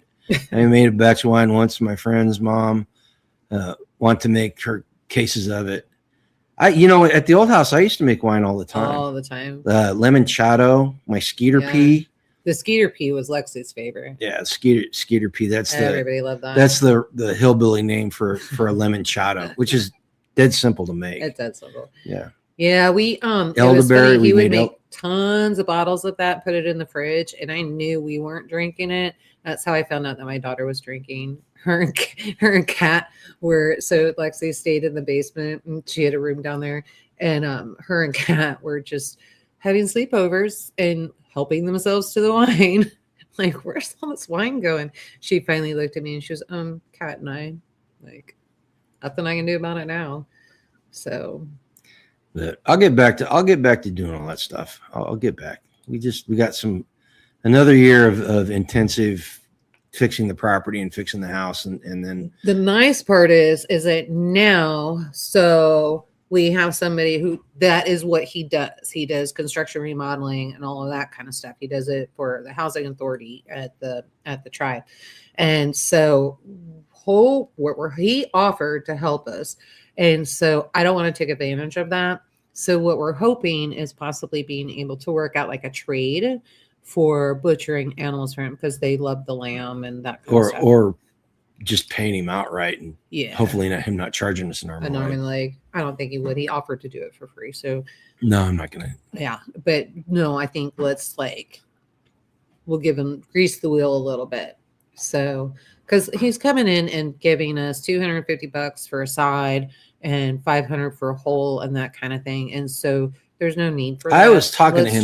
I made a batch of wine once. My friend's mom want to make her cases of it. At the old house, I used to make wine all the time. All the time. Limoncello, my Skeeter pea. The Skeeter pea was Lexi's favorite. Yeah, Skeeter pea. Everybody loved that. That's the hillbilly name for a limoncello, which is dead simple to make. It's dead simple. Yeah. Yeah, we elderberry. He would make tons of bottles of that, put it in the fridge, and I knew we weren't drinking it. That's how I found out that my daughter was drinking. Her and Kat were, so Lexi stayed in the basement and she had a room down there, and her and Kat were just having sleepovers and helping themselves to the wine. Like, where's all this wine going? She finally looked at me and she was, Kat and I, like, nothing I can do about it now. So, but I'll get back to doing all that stuff. I'll get back. We got another year of intensive fixing the property and fixing the house, and then the nice part is that now, so we have somebody that is what he does. He does construction remodeling and all of that kind of stuff. He does it for the housing authority at the tribe. And so he offered to help us. And so I don't want to take advantage of that. So what we're hoping is possibly being able to work out like a trade for butchering animals for him, because they love the lamb and that kind of stuff. Or just paying him outright, and hopefully him not charging us an arm. Like, I don't think he would. He offered to do it for free. So no, I'm not gonna. Yeah, but no, I think we'll give him grease the wheel a little bit. So because he's coming in and giving us $250 for a side and $500 for a whole and that kind of thing, and so there's no need for that. I was talking to him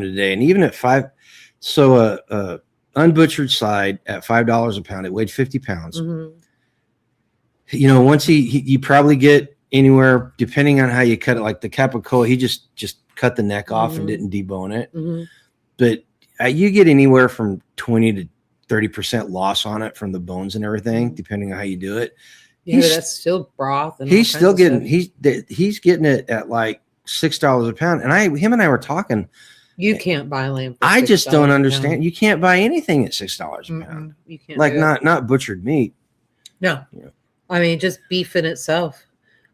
today, and even at unbutchered side at $5 a pound, it weighed 50 pounds. Mm-hmm. Once you probably get anywhere, depending on how you cut it, like the capicola, he just cut the neck off and didn't debone it. Mm-hmm. But you get anywhere from 20 to 30% loss on it from the bones and everything, depending on how you do it. Yeah, but that's still broth. And he's getting it at like $6 a pound, and him and I were talking. You can't buy lamb. I just don't understand. You can't buy anything at $6 a pound. You can't, like not butchered meat. No, I mean just beef in itself.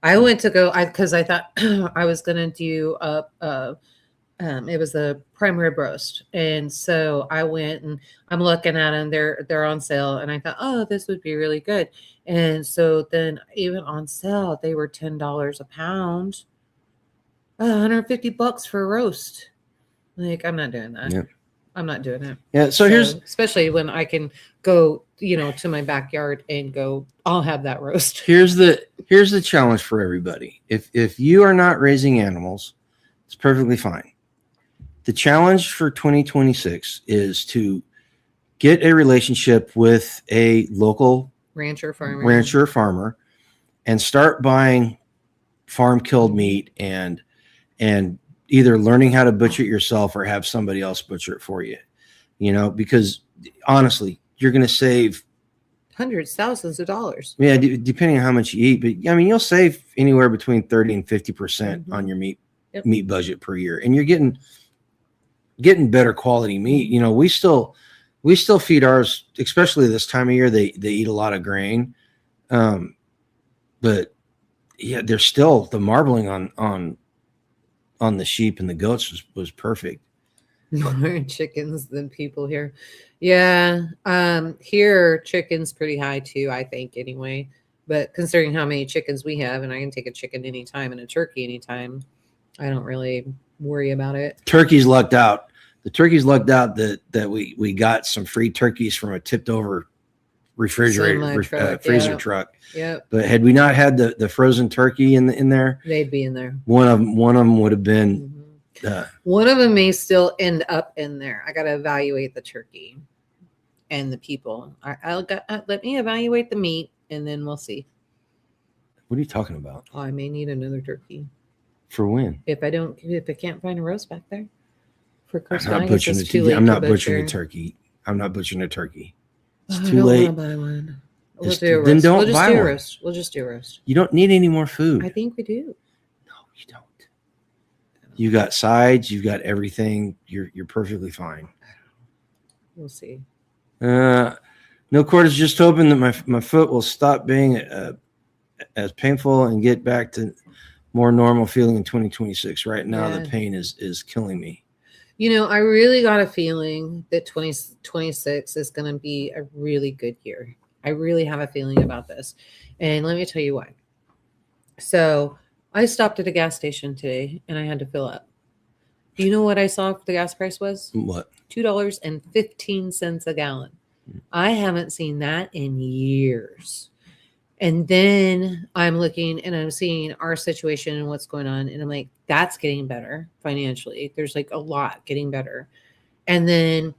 I went to go because I thought I was gonna do it was a prime rib roast, and so I went and I'm looking at them. They're on sale, and I thought, oh, this would be really good. And so then even on sale, they were $10 a pound. $150 for a roast. Like, I'm not doing that. Yeah. I'm not doing it. Yeah. So here's, especially when I can go, to my backyard and go, I'll have that roast. Here's the challenge for everybody. If you are not raising animals, it's perfectly fine. The challenge for 2026 is to get a relationship with a local rancher farmer and start buying farm killed meat and either learning how to butcher it yourself or have somebody else butcher it for you, because honestly, you're going to save hundreds, thousands of dollars. Yeah. Depending on how much you eat, but I mean, you'll save anywhere between 30 and 50% on your meat budget per year. And you're getting better quality meat. We still feed ours, especially this time of year, they eat a lot of grain. But yeah, there's still the marbling on the sheep and the goats was perfect. More chickens than people here. Yeah. Here chicken's pretty high too, I think, anyway. But considering how many chickens we have, and I can take a chicken anytime and a turkey anytime, I don't really worry about it. Turkey's lucked out. The turkey's lucked out that we got some free turkeys from a tipped over freezer truck. Yep. But had we not had the frozen turkey in there, they'd be in there. One of them would have been. One of them may still end up in there. I got to evaluate the turkey and the people. Let me evaluate the meat, and then we'll see. What are you talking about? I may need another turkey. For when? If I can't find a roast back there. For Christmas, I'm not butchering a turkey. I'm not butchering a turkey. It's too late. Buy one. We'll do a roast. Then don't We'll just buy do a one. roast. We'll just do a roast. You don't need any more food. I think we do. No, you don't. You got sides. You've got everything. You're perfectly fine. We'll see. No Court is just hoping that my foot will stop being as painful and get back to more normal feeling in 2026. Right now, the pain is killing me. You know, I really got a feeling that 2026 is going to be a really good year. I really have a feeling about this. And let me tell you why. So I stopped at a gas station today and I had to fill up. Do you know what I saw the gas price was? What? $2.15 a gallon. I haven't seen that in years. And then I'm looking and I'm seeing our situation and what's going on. And I'm like, that's getting better financially. There's like a lot getting better. And then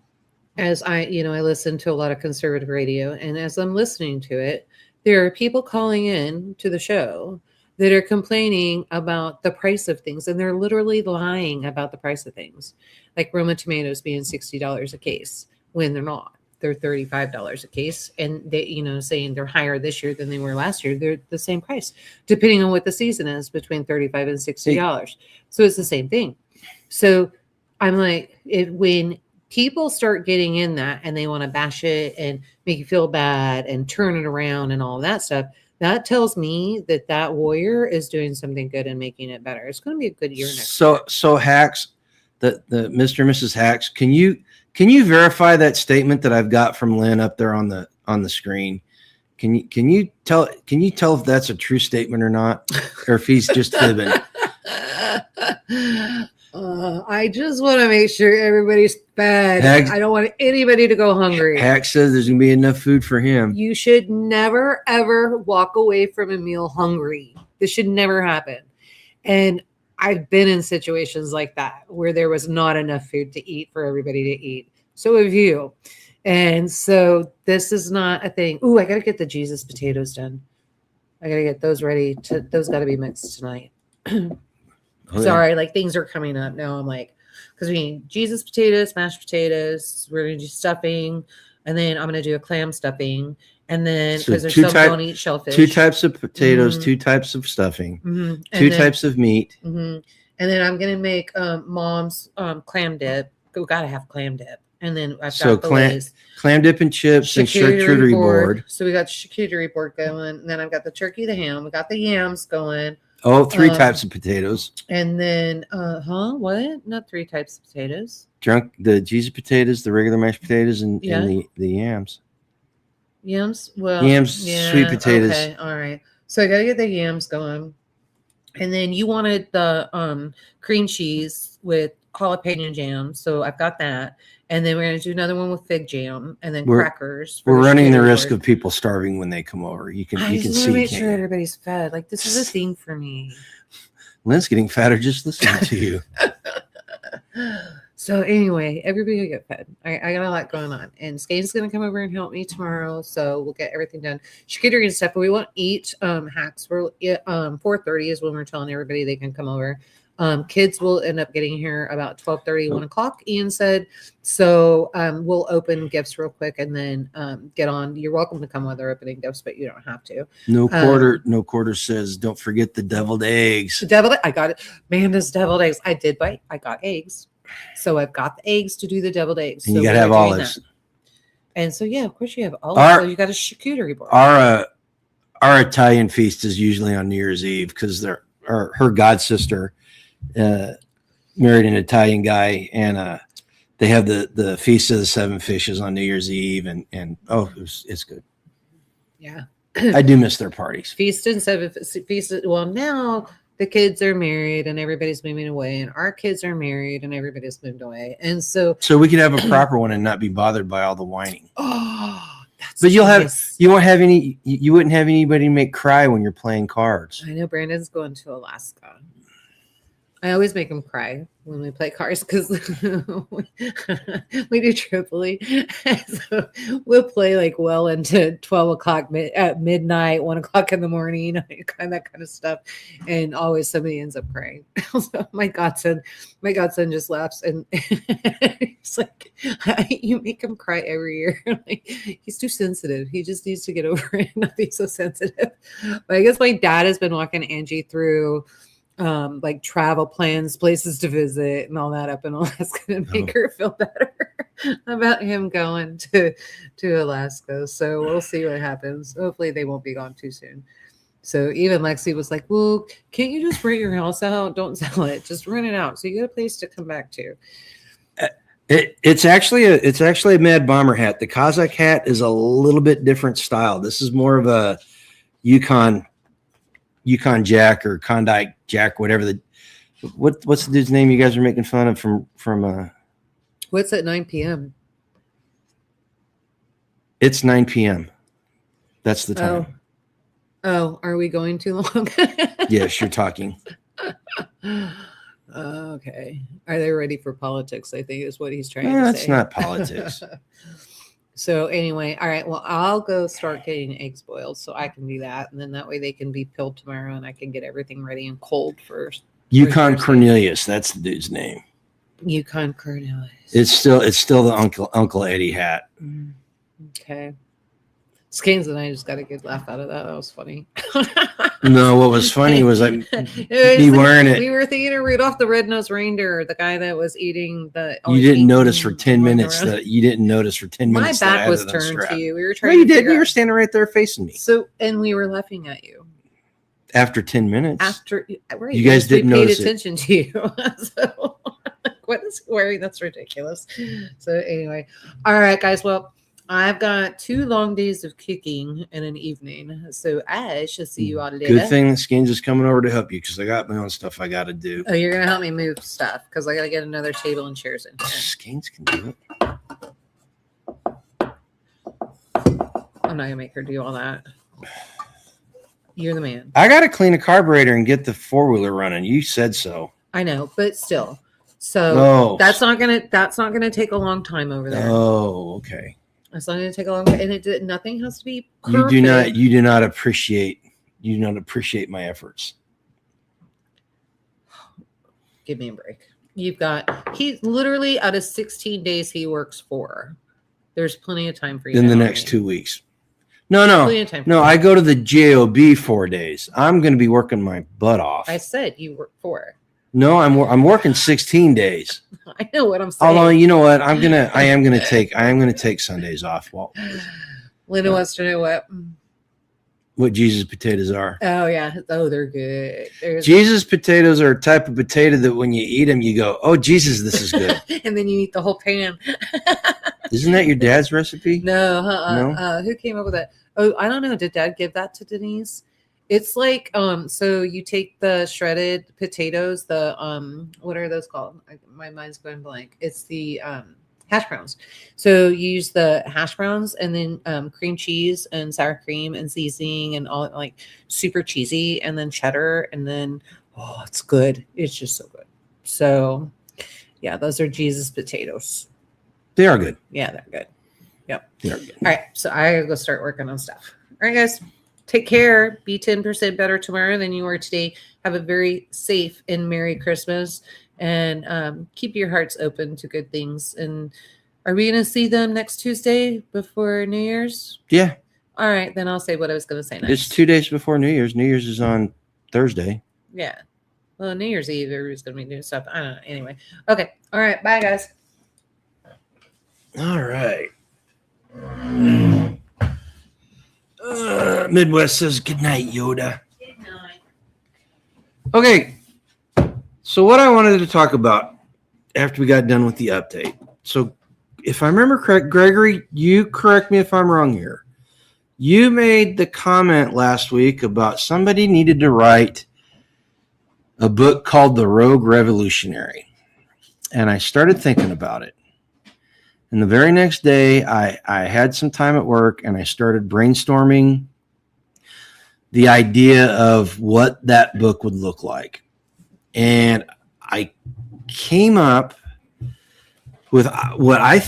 as I listen to a lot of conservative radio, and as I'm listening to it, there are people calling in to the show that are complaining about the price of things. And they're literally lying about the price of things. Like Roma tomatoes being $60 a case when they're not. They're $35 a case, and they, saying they're higher this year than they were last year. They're the same price, depending on what the season is, between $35 and $60. So it's the same thing. So I'm like, when people start getting in that and they want to bash it and make you feel bad and turn it around and all of that stuff, that tells me that warrior is doing something good and making it better. It's going to be a good year next year. So Hacks, the Mr. and Mrs. Hacks, can you verify that statement that I've got from Lynn up there on the screen? Can you tell if that's a true statement or not, or if he's just fibbing? I just want to make sure everybody's fed. I don't want anybody to go hungry. Hack says there's gonna be enough food for him. You should never ever walk away from a meal hungry. This should never happen. And I've been in situations like that where there was not enough food to eat for everybody to eat. So have you. And so this is not a thing. Ooh, I got to get the Jesus potatoes done. I got to get those ready. Those got to be mixed tonight. Sorry, like things are coming up now. I'm like, because we need Jesus potatoes, mashed potatoes. We're going to do stuffing. And then I'm going to do a clam stuffing. And then because there's some don't eat shellfish. 2 types of potatoes, 2 types of stuffing, 2 types of meat. And then I'm going to make mom's clam dip. We got to have clam dip. And then I've got clam dip and chips and charcuterie board. So we got the charcuterie board going. And then I've got the turkey, the ham. We got the yams going. Oh, 3 types of potatoes. And then, what? Not 3 types of potatoes. The Jesus potatoes, the regular mashed potatoes, and the yams. Yams? Well, sweet potatoes. Okay, all right. So I got to get the yams going. And then you wanted the cream cheese with jalapeno jam. So I've got that. And then we're going to do another one with fig jam and then crackers. We're running the risk of people starving when they come over. You can see. Make sure everybody's fed. Like, this is a thing for me. Lynn's getting fatter just listening to you. So anyway, everybody will get fed. I got a lot going on. And Skane's going to come over and help me tomorrow. So we'll get everything done. Charcuterie and stuff. But we won't eat hacks. 4:30 is when we're telling everybody they can come over. Kids will end up getting here about 12:30, 1 o'clock, Ian said. So we'll open gifts real quick and then get on. You're welcome to come while they're opening gifts, but you don't have to. No quarter says, don't forget the deviled eggs. I got it. Amanda's deviled eggs. I got eggs. So I've got the eggs to do the deviled eggs. And so you got to have olives. That. And so, yeah, of course you have olives. So you got a charcuterie board. Our Italian feast is usually on New Year's Eve because her god sister married an Italian guy, and they have the Feast of the Seven Fishes on New Year's Eve, and it's good. Yeah, I do miss their parties. Well, now the kids are married and everybody's moving away, and our kids are married and everybody's moved away, and so we could have a proper one and not be bothered by all the whining. Oh, that's but you wouldn't have anybody make cry when you're playing cards. I know Brandon's going to Alaska. I always make him cry when we play cards because we do Tripoli. So we'll play like well into 12 o'clock at midnight, 1 o'clock in the morning, that kind of stuff. And always somebody ends up crying. So my godson just laughs and he's like, you make him cry every year. Like, he's too sensitive. He just needs to get over it and not be so sensitive. But I guess my dad has been walking Angie through like travel plans, places to visit, and all that up, and all that's going to make her feel better about him going to Alaska. So we'll see what happens. Hopefully, they won't be gone too soon. So even Lexi was like, "Well, can't you just rent your house out? Don't sell it. Just rent it out, so you get a place to come back to." It's actually a Mad Bomber hat. The Kazakh hat is a little bit different style. This is more of a Yukon Jack or Klondike Jack, whatever what's the dude's name you guys are making fun of from What's at 9 p.m.? It's 9 p.m. That's the time. Oh, are we going too long? Yes, you're talking. Okay. Are they ready for politics? I think is what he's trying to say. That's not politics. So anyway, all right. Well, I'll go start getting eggs boiled so I can do that. And then that way they can be peeled tomorrow and I can get everything ready and cold first. Yukon Cornelius, that's the dude's name. Yukon Cornelius. It's still the Uncle Eddie hat. Okay. Skins and I just got a good laugh out of that. That was funny. No, what was funny was me wearing it. We were thinking of Rudolph the Red-Nosed Reindeer, the guy that was eating the. You didn't notice for 10 minutes that you didn't notice for 10 minutes. My back was turned to you. We were trying. No, you didn't. You were standing right there facing me. So, and we were laughing at you. After 10 minutes. Right, you guys didn't notice. Paid attention to you. So, what is he wearing? That's ridiculous. So anyway, all right, guys. Well, I've got 2 long days of cooking and an evening. So I shall see you all later. Good thing the Skins is coming over to help you because I got my own stuff I got to do. Oh, you're going to help me move stuff because I got to get another table and chairs in here. Skins can do it. I'm not going to make her do all that. You're the man. I got to clean a carburetor and get the 4-wheeler running. You said so. I know, but still. So that's not going to take a long time over there. Oh, okay. It's not going to take a long time, and nothing has to be perfect. You do not appreciate my efforts. Give me a break. He's literally out of 16 days he works for. There's plenty of time for you. In the next 2 weeks. No. I go to the JOB 4 days. I'm going to be working my butt off. I said you work 4. No, I'm working 16 days. I know what I'm saying. Although you know what, I am gonna take Sundays off. Well, Linda wants to know what Jesus potatoes are. Oh yeah, they're good. Jesus potatoes are a type of potato that when you eat them, you go, "Oh Jesus, this is good," and then you eat the whole pan. Isn't that your dad's recipe? No, no. Who came up with that? Oh, I don't know. Did Dad give that to Denise? It's like so you take the shredded potatoes, the what are those called? My mind's going blank. It's the hash browns. So you use the hash browns and then cream cheese and sour cream and seasoning and all, like super cheesy, and then cheddar, and then it's good. It's just so good. So yeah, those are Jesus potatoes. They are good. Yeah, they're good. Yep. They are good. All right, so I gotta go start working on stuff. All right, guys. Take care. Be 10% better tomorrow than you were today. Have a very safe and Merry Christmas. And keep your hearts open to good things. And are we going to see them next Tuesday before New Year's? Yeah. All right. Then I'll say what I was going to say next. It's 2 days before New Year's. New Year's is on Thursday. Yeah. Well, New Year's Eve, everybody's going to be doing stuff. I don't know. Anyway. Okay. All right. Bye, guys. All right. Midwest says good night, Yoda. Good night. Okay, so what I wanted to talk about after we got done with the update. So if I remember correct, Gregory, you correct me if I'm wrong here. You made the comment last week about somebody needed to write a book called The Rogue Revolutionary. And I started thinking about it. And the very next day, I had some time at work and I started brainstorming the idea of what that book would look like. And I came up with what I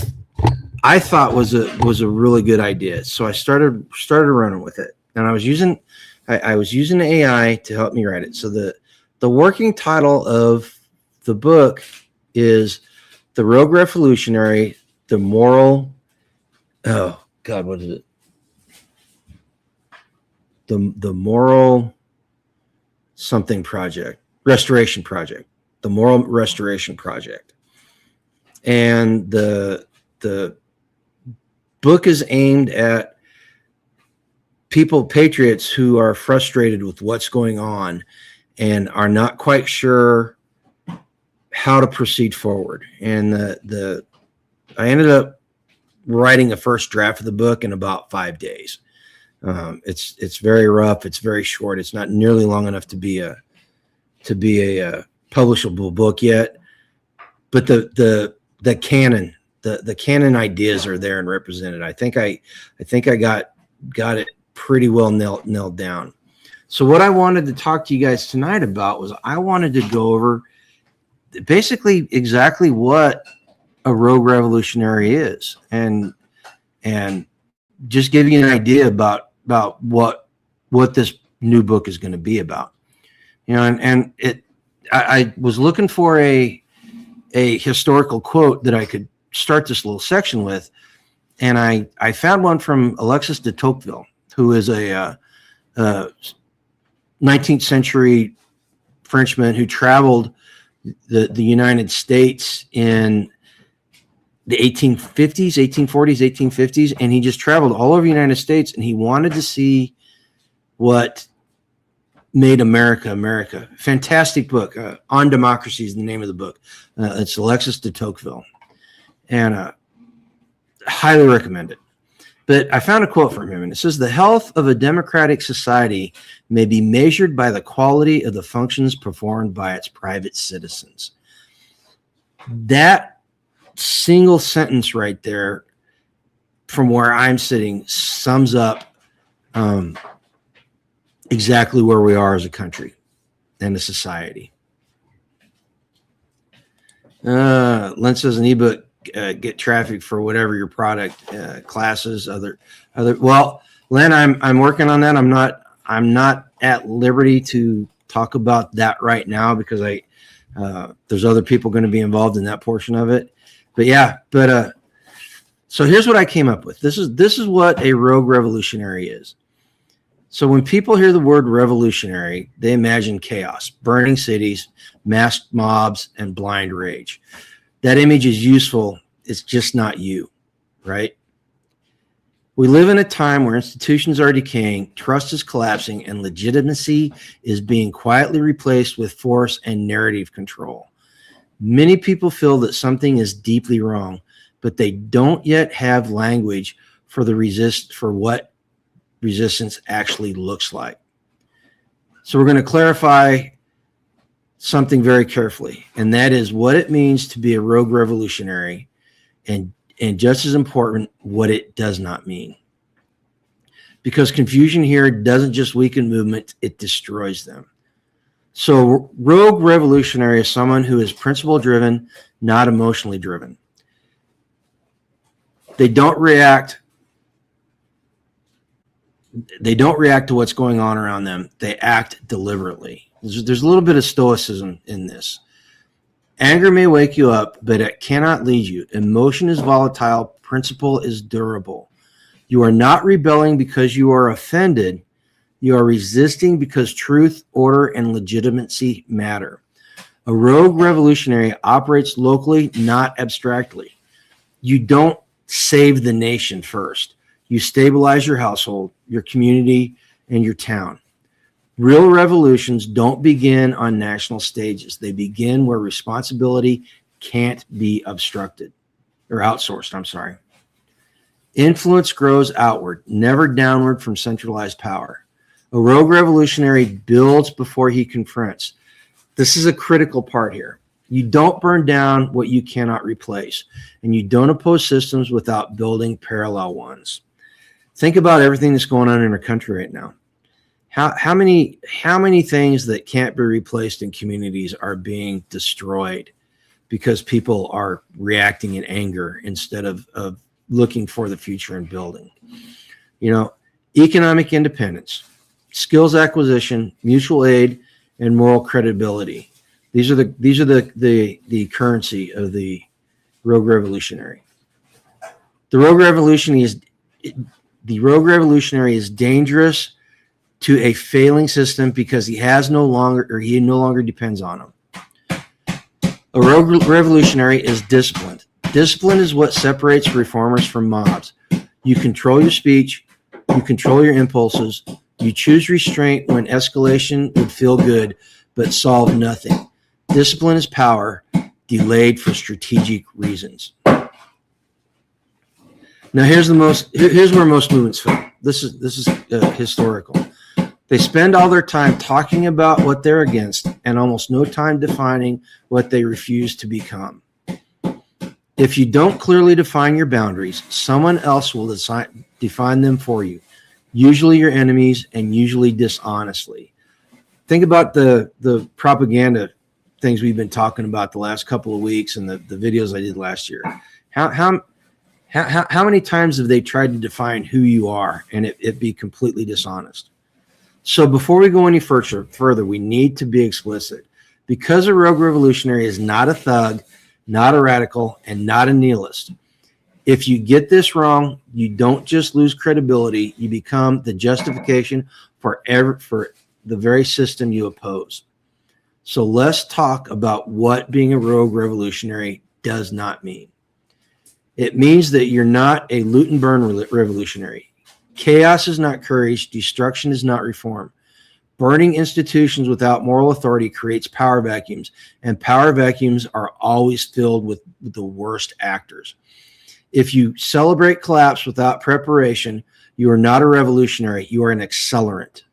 thought was a really good idea. So I started running with it, and I was using AI to help me write it. So the working title of the book is The Rogue Revolutionary, the Moral, oh God, what is it? The Moral something project, restoration project, the Moral Restoration Project. And the book is aimed at patriots who are frustrated with what's going on and are not quite sure how to proceed forward. And I ended up writing a first draft of the book in about 5 days. It's very rough. It's very short. It's not nearly long enough to be a publishable book yet. But the canon, the canon ideas are there and represented. I think I got it pretty well nailed down. So what I wanted to talk to you guys tonight about was I wanted to go over basically exactly what a rogue revolutionary is, and just give you an idea about what this new book is going to be about. And I was looking for a historical quote that I could start this little section with, and I found one from Alexis de Tocqueville, who is a 19th century Frenchman who traveled the United States in the 1840s, 1850s, and he just traveled all over the United States, and he wanted to see what made America America. Fantastic book. On Democracy is the name of the book. It's Alexis de Tocqueville, and highly recommend it. But I found a quote from him, and it says, "The health of a democratic society may be measured by the quality of the functions performed by its private citizens." That single sentence right there, from where I'm sitting, sums up exactly where we are as a country and a society. Len says an ebook, get traffic for whatever your product, classes, other. Well, Len, I'm working on that. I'm not at liberty to talk about that right now because there's other people going to be involved in that portion of it. But yeah, so here's what I came up with. This is what a rogue revolutionary is. So when people hear the word revolutionary, they imagine chaos, burning cities, masked mobs, and blind rage. That image is useful. It's just not you, right? We live in a time where institutions are decaying, trust is collapsing, and legitimacy is being quietly replaced with force and narrative control. Many people feel that something is deeply wrong, but they don't yet have language for what resistance actually looks like. So we're going to clarify something very carefully, and that is what it means to be a rogue revolutionary, and just as important, what it does not mean. Because confusion here doesn't just weaken movement, it destroys them. So rogue revolutionary is someone who is principle driven, not emotionally driven. They don't react to what's going on around them. They act deliberately. There's a little bit of stoicism in this. Anger may wake you up, but it cannot lead you. Emotion is volatile. Principle is durable. You are not rebelling because you are offended. You are resisting because truth, order, and legitimacy matter. A rogue revolutionary operates locally, not abstractly. You don't save the nation first. You stabilize your household, your community, and your town. Real revolutions don't begin on national stages. They begin where responsibility can't be obstructed or outsourced. I'm sorry. Influence grows outward, never downward from centralized power. A rogue revolutionary builds before he confronts. This is a critical part here. You don't burn down what you cannot replace, and you don't oppose systems without building parallel ones. Think about everything that's going on in our country right now. How many things that can't be replaced in communities are being destroyed because people are reacting in anger instead of looking for the future and building. Economic independence, skills acquisition, mutual aid, and moral credibility. These are the currency of the rogue revolutionary. The rogue revolutionary is dangerous to a failing system because he no longer depends on them. A rogue revolutionary is disciplined. Discipline is what separates reformers from mobs. You control your speech, you control your impulses, you choose restraint when escalation would feel good but solve nothing. Discipline is power, delayed for strategic reasons. Now here's where most movements fail. This is historical. They spend all their time talking about what they're against and almost no time defining what they refuse to become. If you don't clearly define your boundaries, someone else will define them for you, usually your enemies and usually dishonestly. Think about the propaganda things we've been talking about the last couple of weeks and the videos I did last year. How many times have they tried to define who you are and it be completely dishonest? So before we go any further, we need to be explicit. Because a rogue revolutionary is not a thug, not a radical, and not a nihilist. If you get this wrong, you don't just lose credibility, you become the justification for the very system you oppose. So let's talk about what being a rogue revolutionary does not mean. It means that you're not a loot and burn revolutionary. Chaos is not courage. Destruction is not reform. Burning institutions without moral authority creates power vacuums, and power vacuums are always filled with the worst actors. If you celebrate collapse without preparation, you are not a revolutionary. You are an accelerant.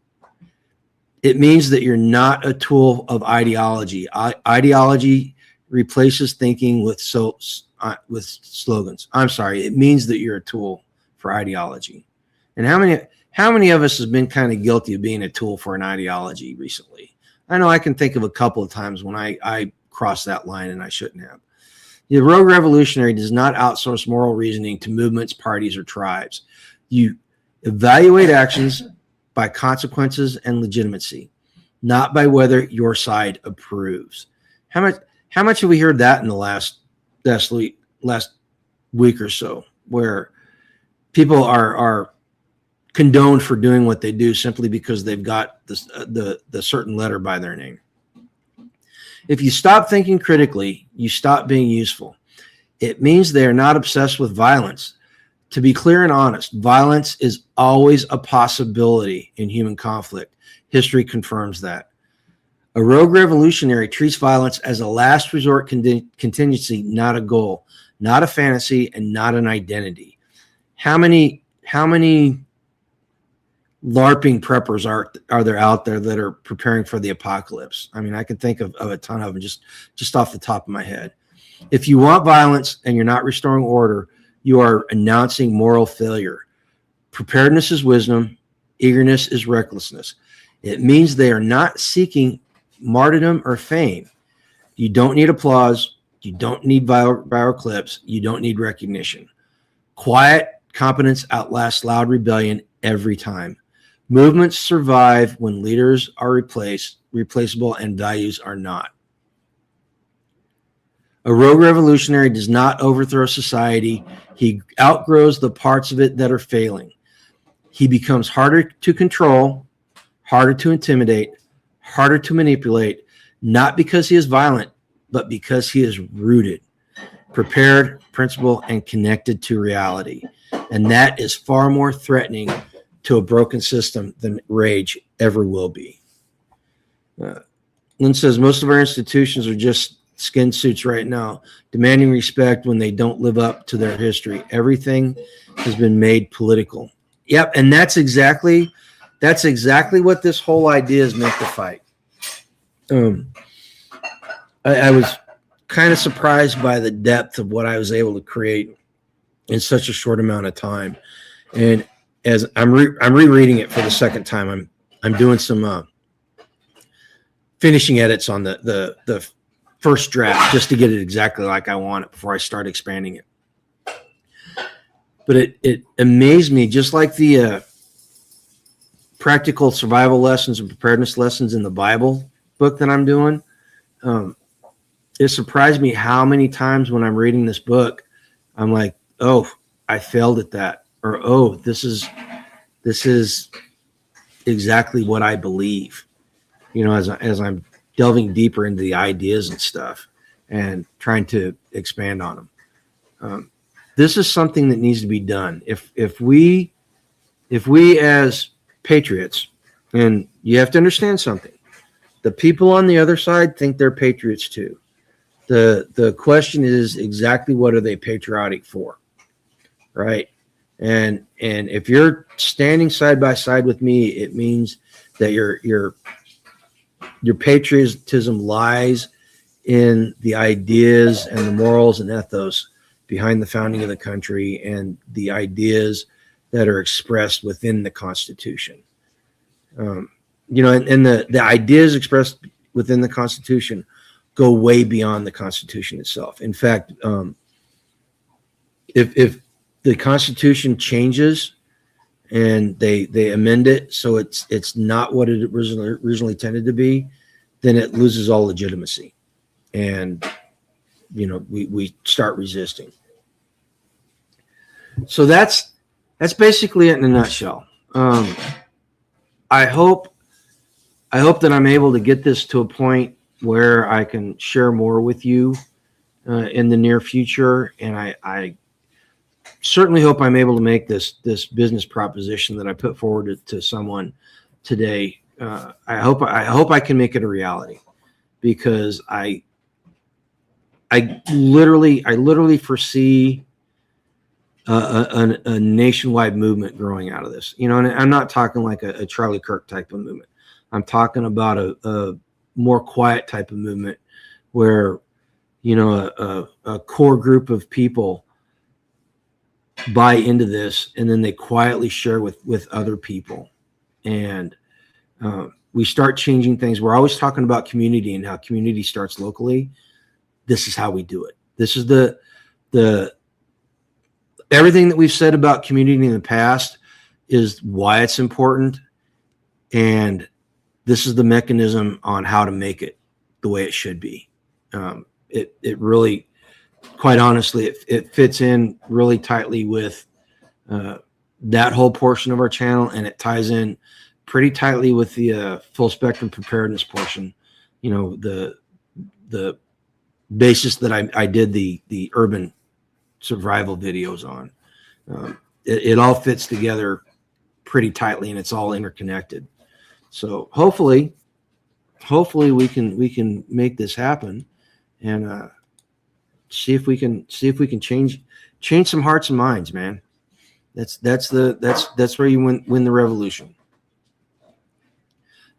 It means that you're not a tool of ideology. Ideology replaces thinking with slogans. I'm sorry. It means that you're a tool for ideology. And how many of us has been kind of guilty of being a tool for an ideology recently? I know I can think of a couple of times when I crossed that line and I shouldn't have. The rogue revolutionary does not outsource moral reasoning to movements, parties, or tribes. You evaluate actions by consequences and legitimacy, not by whether your side approves. How much have we heard that in the last week or so, where people are condoned for doing what they do simply because they've got the certain letter by their name? If you stop thinking critically, you stop being useful. It means they are not obsessed with violence. To be clear and honest, violence is always a possibility in human conflict. History confirms that. A rogue revolutionary treats violence as a last resort contingency, not a goal, not a fantasy, and not an identity. How many LARPing preppers are there out there that are preparing for the apocalypse? I mean, I can think of a ton of them just off the top of my head. If you want violence and you're not restoring order, you are announcing moral failure. Preparedness is wisdom. Eagerness is recklessness. It means they are not seeking martyrdom or fame. You don't need applause. You don't need viral clips. You don't need recognition. Quiet competence outlasts loud rebellion every time. Movements survive when leaders are replaceable, and values are not. A rogue revolutionary does not overthrow society. He outgrows the parts of it that are failing. He becomes harder to control, harder to intimidate, harder to manipulate, not because he is violent, but because he is rooted, prepared, principled, and connected to reality. And that is far more threatening to a broken system than rage ever will be. Lynn says most of our institutions are just skin suits right now, demanding respect when they don't live up to their history. Everything has been made political. Yep, and that's exactly what this whole idea is meant to fight. I was kind of surprised by the depth of what I was able to create in such a short amount of time. And as I'm rereading it for the second time, I'm doing some finishing edits on the first draft just to get it exactly like I want it before I start expanding it. But it amazed me, just like the practical survival lessons and preparedness lessons in the Bible book that I'm doing. It surprised me how many times when I'm reading this book, I'm like, oh, I failed at that. Or, oh, this is exactly what I believe, as I'm delving deeper into the ideas and stuff and trying to expand on them. This is something that needs to be done. If we as patriots, and you have to understand something, the people on the other side think they're patriots too. The question is exactly what are they patriotic for, right? And if you're standing side by side with me, it means that your patriotism lies in the ideas and the morals and ethos behind the founding of the country and the ideas that are expressed within the Constitution. And the ideas expressed within the Constitution go way beyond the Constitution itself. In fact, if the Constitution changes and they amend it so it's not what it originally intended to be, then it loses all legitimacy, and we start resisting. So that's basically it in a nutshell. I hope that I'm able to get this to a point where I can share more with you in the near future, and I certainly hope I'm able to make this business proposition that I put forward to someone today. I hope I can make it a reality, because I literally foresee a nationwide movement growing out of this. And I'm not talking like a Charlie Kirk type of movement. I'm talking about a more quiet type of movement where a core group of people buy into this, and then they quietly share with other people, and we start changing things. We're always talking about community and how community starts locally. This is how we do it. This is the everything that we've said about community in the past is why it's important, and this is the mechanism on how to make it the way it should be. It really, quite honestly, it fits in really tightly with that whole portion of our channel, and it ties in pretty tightly with the full spectrum preparedness portion. The basis that I did the urban survival videos on. It all fits together pretty tightly, and it's all interconnected. So hopefully we can make this happen, and see if we can change some hearts and minds, man. That's where you win the revolution.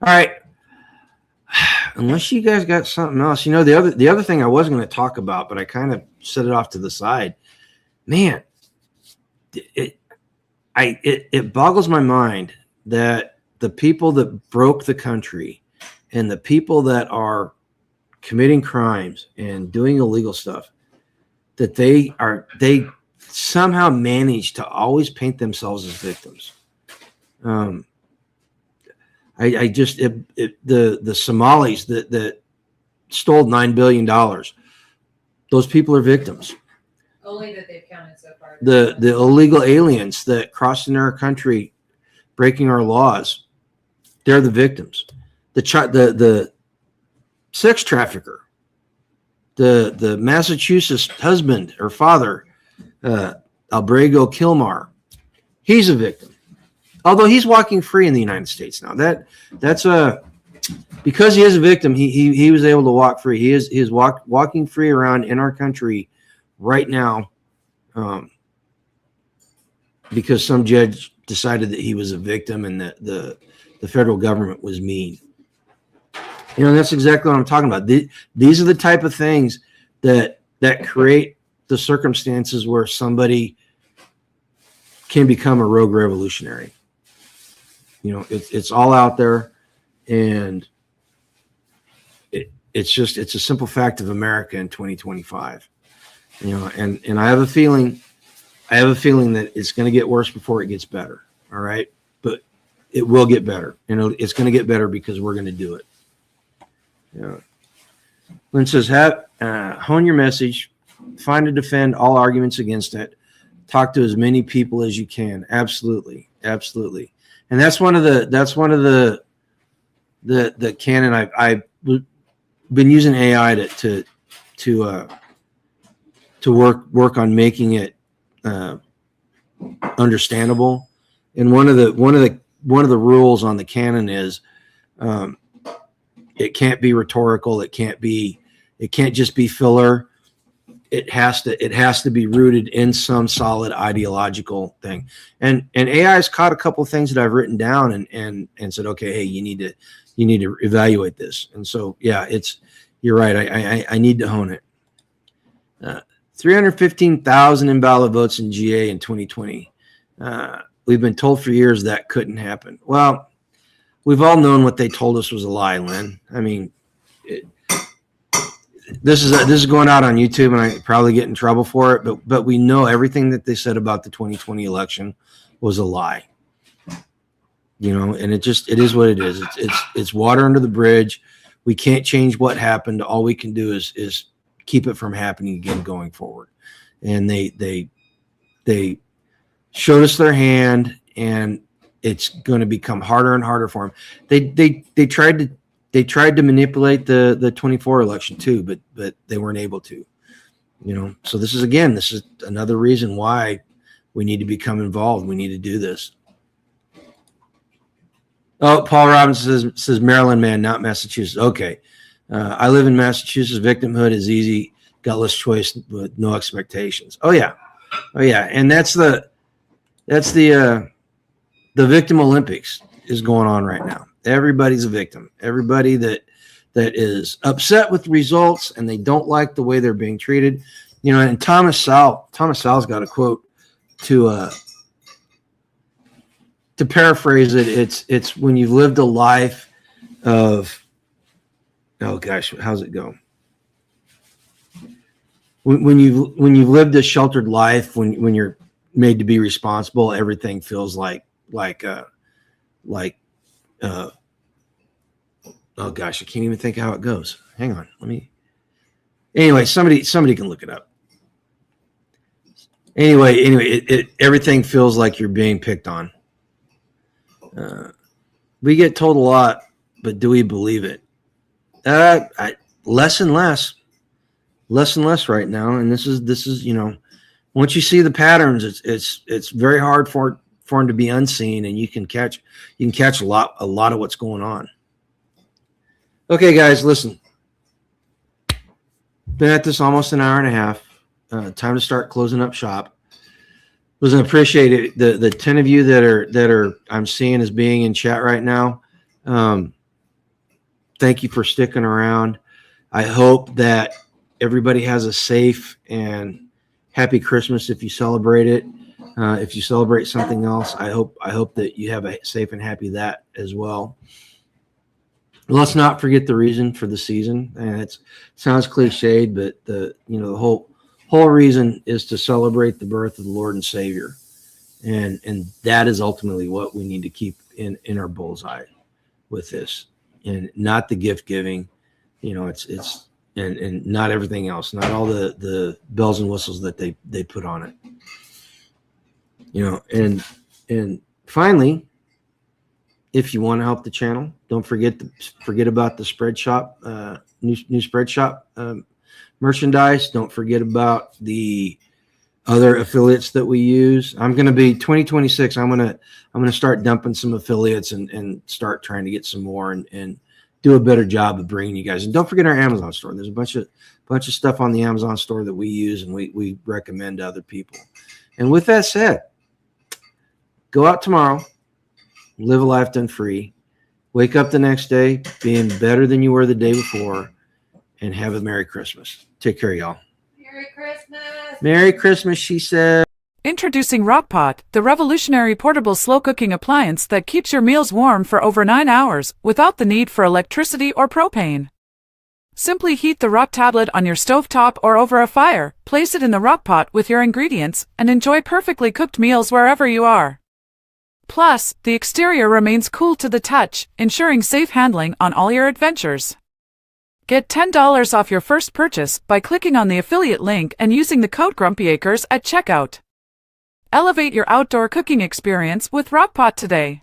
All right. Unless you guys got something else, the other thing I was going to talk about, but I kind of set it off to the side. Man, it boggles my mind that the people that broke the country and the people that are committing crimes and doing illegal stuff, that they somehow manage to always paint themselves as victims. The Somalis that stole $9 billion, those people are victims. Only that they've counted so far. The illegal aliens that crossed into our country, breaking our laws, they're the victims. The sex trafficker, the Massachusetts husband or father, Albrego Kilmar, he's a victim. Although he's walking free in the United States now. That's because he is a victim, he was able to walk free. He is walking free around in our country right now, because some judge decided that he was a victim and that the federal government was mean. That's exactly what I'm talking about. These are the type of things that create the circumstances where somebody can become a rogue revolutionary. It's all out there, and it's a simple fact of America in 2025. And I have a feeling that it's going to get worse before it gets better. All right, but it will get better. It's going to get better because we're going to do it. Lynn says, hone your message, find and defend all arguments against it. Talk to as many people as you can. Absolutely. And that's one of the canon. I've been using AI to work on making it understandable. And one of the rules on the canon is it can't be rhetorical. It can't just be filler. It has to be rooted in some solid ideological thing. And AI has caught a couple of things that I've written down and said, okay, hey, you need to evaluate this. And so, yeah, you're right. I need to hone it. 315,000 invalid votes in GA in 2020. We've been told for years that couldn't happen. Well, we've all known what they told us was a lie, Lynn. I mean, this is going out on YouTube, and I probably get in trouble for it. But we know everything that they said about the 2020 election was a lie. And it is what it is. It's water under the bridge. We can't change what happened. All we can do is keep it from happening again going forward. And they showed us their hand, and it's going to become harder and harder for them. They tried to manipulate the 24 election too, but they weren't able to. So this is another reason why we need to become involved. We need to do this. Oh, Paul Robinson says Maryland man, not Massachusetts. Okay. I live in Massachusetts. Victimhood is easy. Got less choice with no expectations. Oh yeah. And that's the victim Olympics is going on right now. Everybody's a victim. Everybody that is upset with the results and they don't like the way they're being treated. And Thomas Sowell's got a quote to paraphrase it. It's when you've lived a life of, oh gosh, how's it go? When you've lived a sheltered life, when you're made to be responsible, everything feels like oh gosh, I can't even think how it goes. Hang on, anyway, somebody can look it up. Anyway, everything feels like you're being picked on. We get told a lot, but do we believe it? Less and less right now. And this is once you see the patterns, it's very hard for them to be unseen, and you can catch a lot of what's going on. Okay, guys, listen. Been at this almost an hour and a half. Time to start closing up shop. Listen, appreciate it. The 10 of you that are I'm seeing as being in chat right now. Thank you for sticking around. I hope that everybody has a safe and happy Christmas if you celebrate it. If you celebrate something else, I hope that you have a safe and happy that as well. Let's not forget the reason for the season. And it sounds cliched, but the whole reason is to celebrate the birth of the Lord and Savior. And that is ultimately what we need to keep in our bullseye with this, and not the gift giving, it's and not everything else, not all the bells and whistles that they put on it, and finally, if you want to help the channel, don't forget about the spread shop, new spread shop merchandise. Don't forget about the other affiliates that we use. I'm going to be 2026. I'm going to start dumping some affiliates and start trying to get some more and do a better job of bringing you guys. And don't forget our Amazon store. There's a bunch of stuff on the Amazon store that we use and we recommend to other people. And with that said, go out tomorrow, live a life done free, wake up the next day being better than you were the day before, and have a Merry Christmas. Take care, y'all. Merry Christmas. Merry Christmas, she said. Introducing Rockpot, the revolutionary portable slow-cooking appliance that keeps your meals warm for over 9 hours without the need for electricity or propane. Simply heat the rock tablet on your stovetop or over a fire, place it in the rock pot with your ingredients, and enjoy perfectly cooked meals wherever you are. Plus, the exterior remains cool to the touch, ensuring safe handling on all your adventures. Get $10 off your first purchase by clicking on the affiliate link and using the code GrumpyAcres at checkout. Elevate your outdoor cooking experience with Rockpot today.